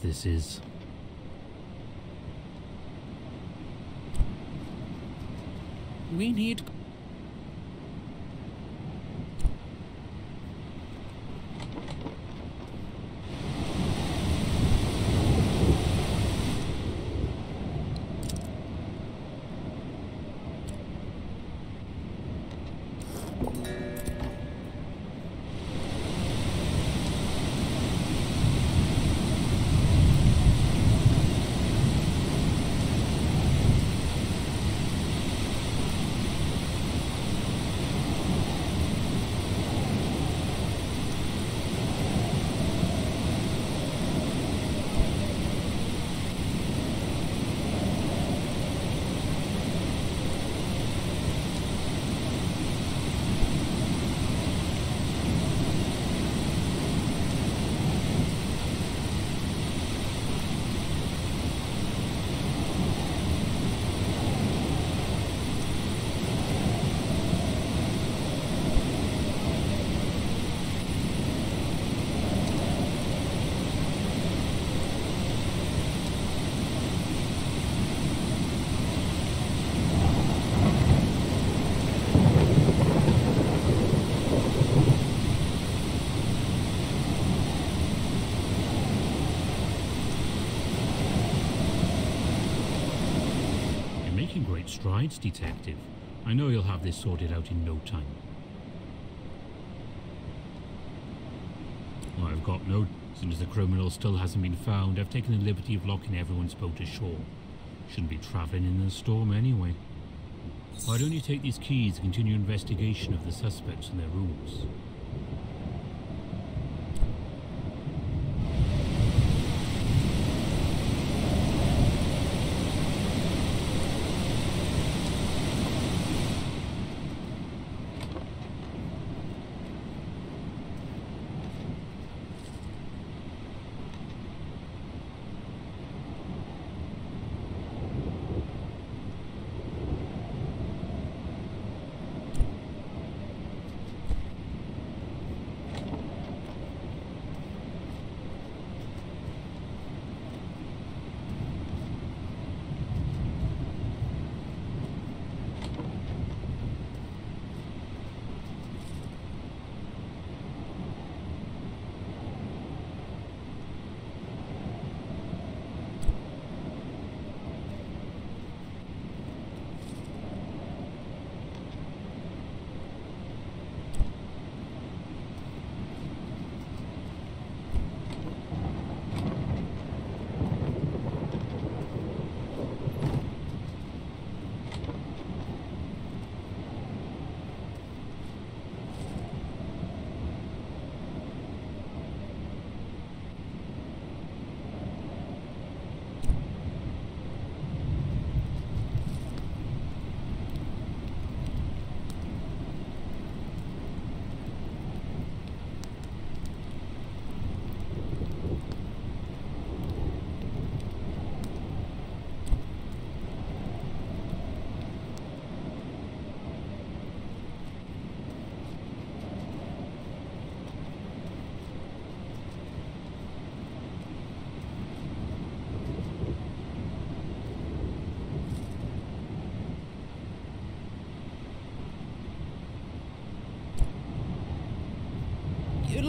This is. We need... Strides, detective. I know you'll have this sorted out in no time. Well, I've got no... Since the criminal still hasn't been found, I've taken the liberty of locking everyone's boat ashore. Shouldn't be travelling in the storm anyway. Why don't you take these keys and continue investigation of the suspects and their rooms?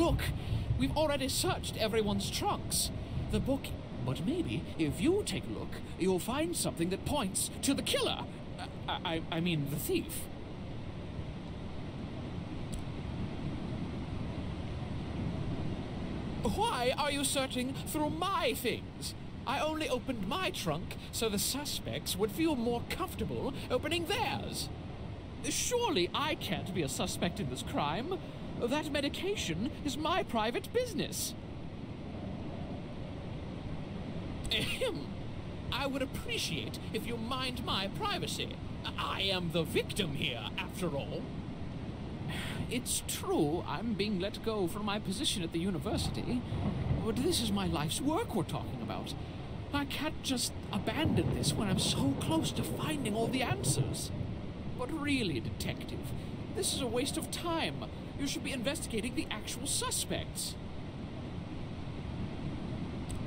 Look! We've already searched everyone's trunks. The book... But maybe, if you take a look, you'll find something that points to the killer. I mean, the thief. Why are you searching through my things? I only opened my trunk so the suspects would feel more comfortable opening theirs. Surely I can't be a suspect in this crime. That medication is my private business. Ahem. I would appreciate if you mind my privacy. I am the victim here, after all. It's true I'm being let go from my position at the university, but this is my life's work we're talking about. I can't just abandon this when I'm so close to finding all the answers. But really, detective, this is a waste of time. You should be investigating the actual suspects.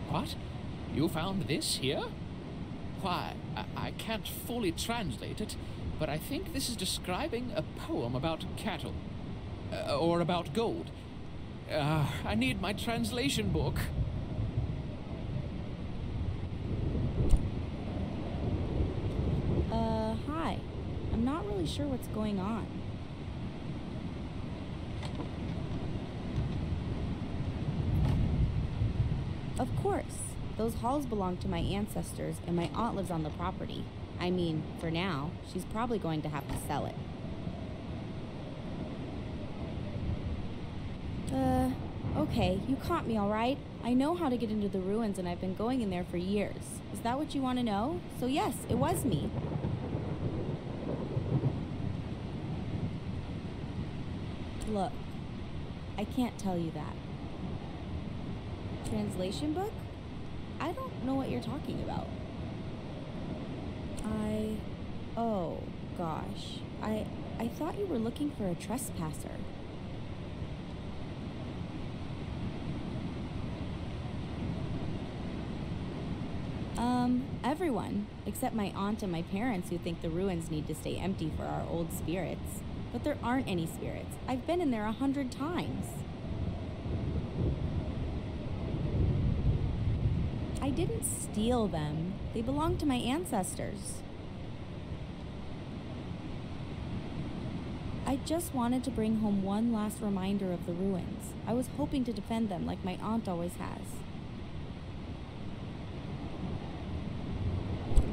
What? You found this here? Why, I can't fully translate it, but I think this is describing a poem about cattle. Or about gold. I need my translation book. Hi. I'm not really sure what's going on. Of course. Those halls belong to my ancestors, and my aunt lives on the property. I mean, for now, she's probably going to have to sell it. Okay, you caught me, all right? I know how to get into the ruins, and I've been going in there for years. Is that what you want to know? So yes, it was me. Look, I can't tell you that. Translation book? I don't know what you're talking about. Oh, gosh. I thought you were looking for a trespasser. Everyone, except my aunt and my parents who think the ruins need to stay empty for our old spirits. But there aren't any spirits. I've been in there 100 times. I didn't steal them. They belong to my ancestors. I just wanted to bring home one last reminder of the ruins. I was hoping to defend them like my aunt always has.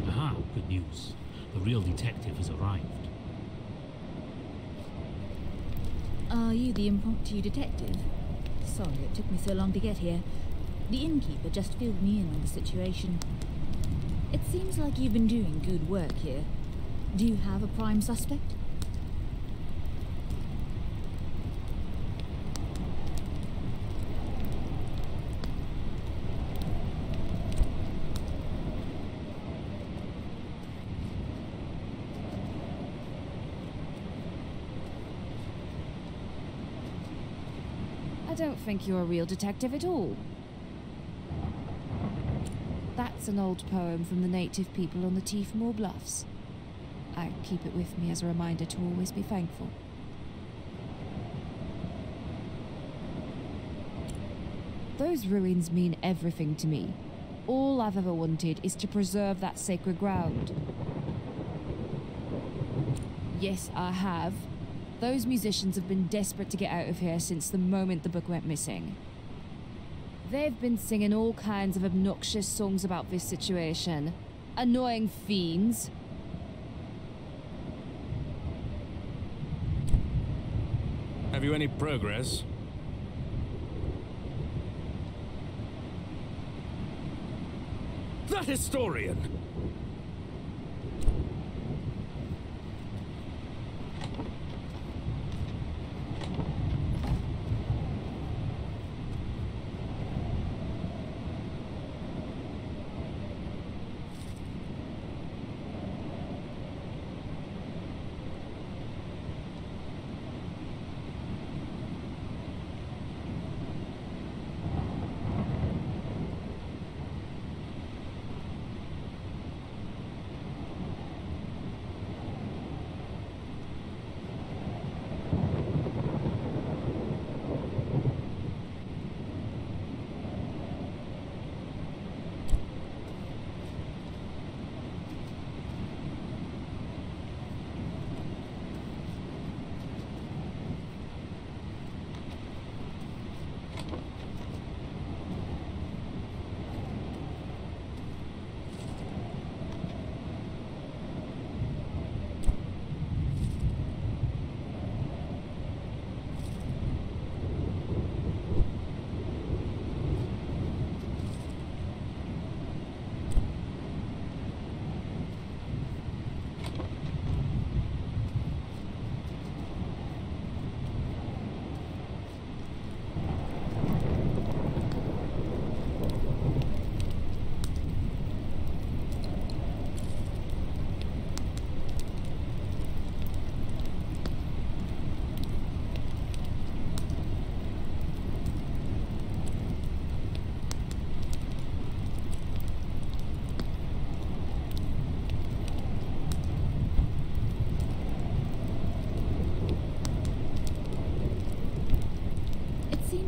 Aha, good news. The real detective has arrived. Are you the impromptu detective? Sorry it took me so long to get here. The innkeeper just filled me in on the situation. It seems like you've been doing good work here. Do you have a prime suspect? I don't think you're a real detective at all. That's an old poem from the native people on the Teefmore Bluffs. I keep it with me as a reminder to always be thankful. Those ruins mean everything to me. All I've ever wanted is to preserve that sacred ground. Yes, I have. Those musicians have been desperate to get out of here since the moment the book went missing. They've been singing all kinds of obnoxious songs about this situation. Annoying fiends. Have you any progress? That historian!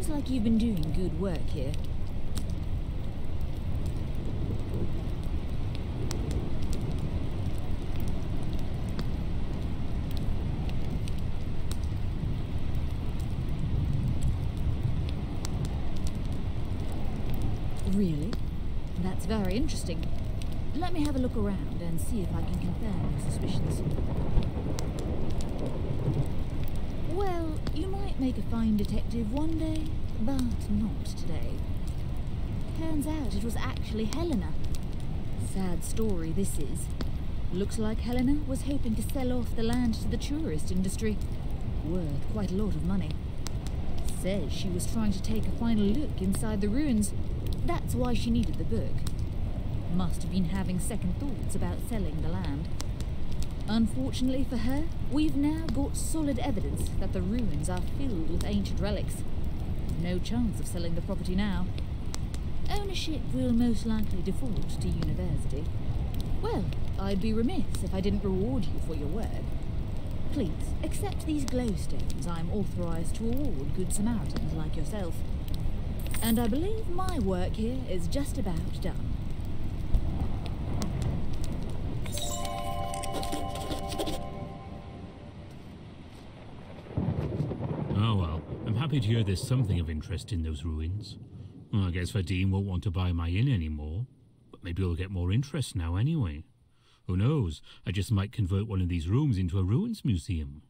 seems like you've been doing good work here. Really? That's very interesting. Let me have a look around and see if I can confirm your suspicions. Well, you might make a fine detective one day, but not today. Turns out it was actually Helena. Sad story this is. Looks like Helena was hoping to sell off the land to the tourist industry. Worth quite a lot of money. Says she was trying to take a final look inside the ruins. That's why she needed the book. Must have been having second thoughts about selling the land. Unfortunately for her, we've now got solid evidence that the ruins are filled with ancient relics. No chance of selling the property now. Ownership will most likely default to university. Well, I'd be remiss if I didn't reward you for your work. Please, accept these glowstones I'm authorized to award good Samaritans like yourself. And I believe my work here is just about done. Oh well, I'm happy to hear there's something of interest in those ruins. Well, I guess Vadim won't want to buy my inn anymore. But maybe he'll get more interest now anyway. Who knows, I just might convert one of these rooms into a ruins museum.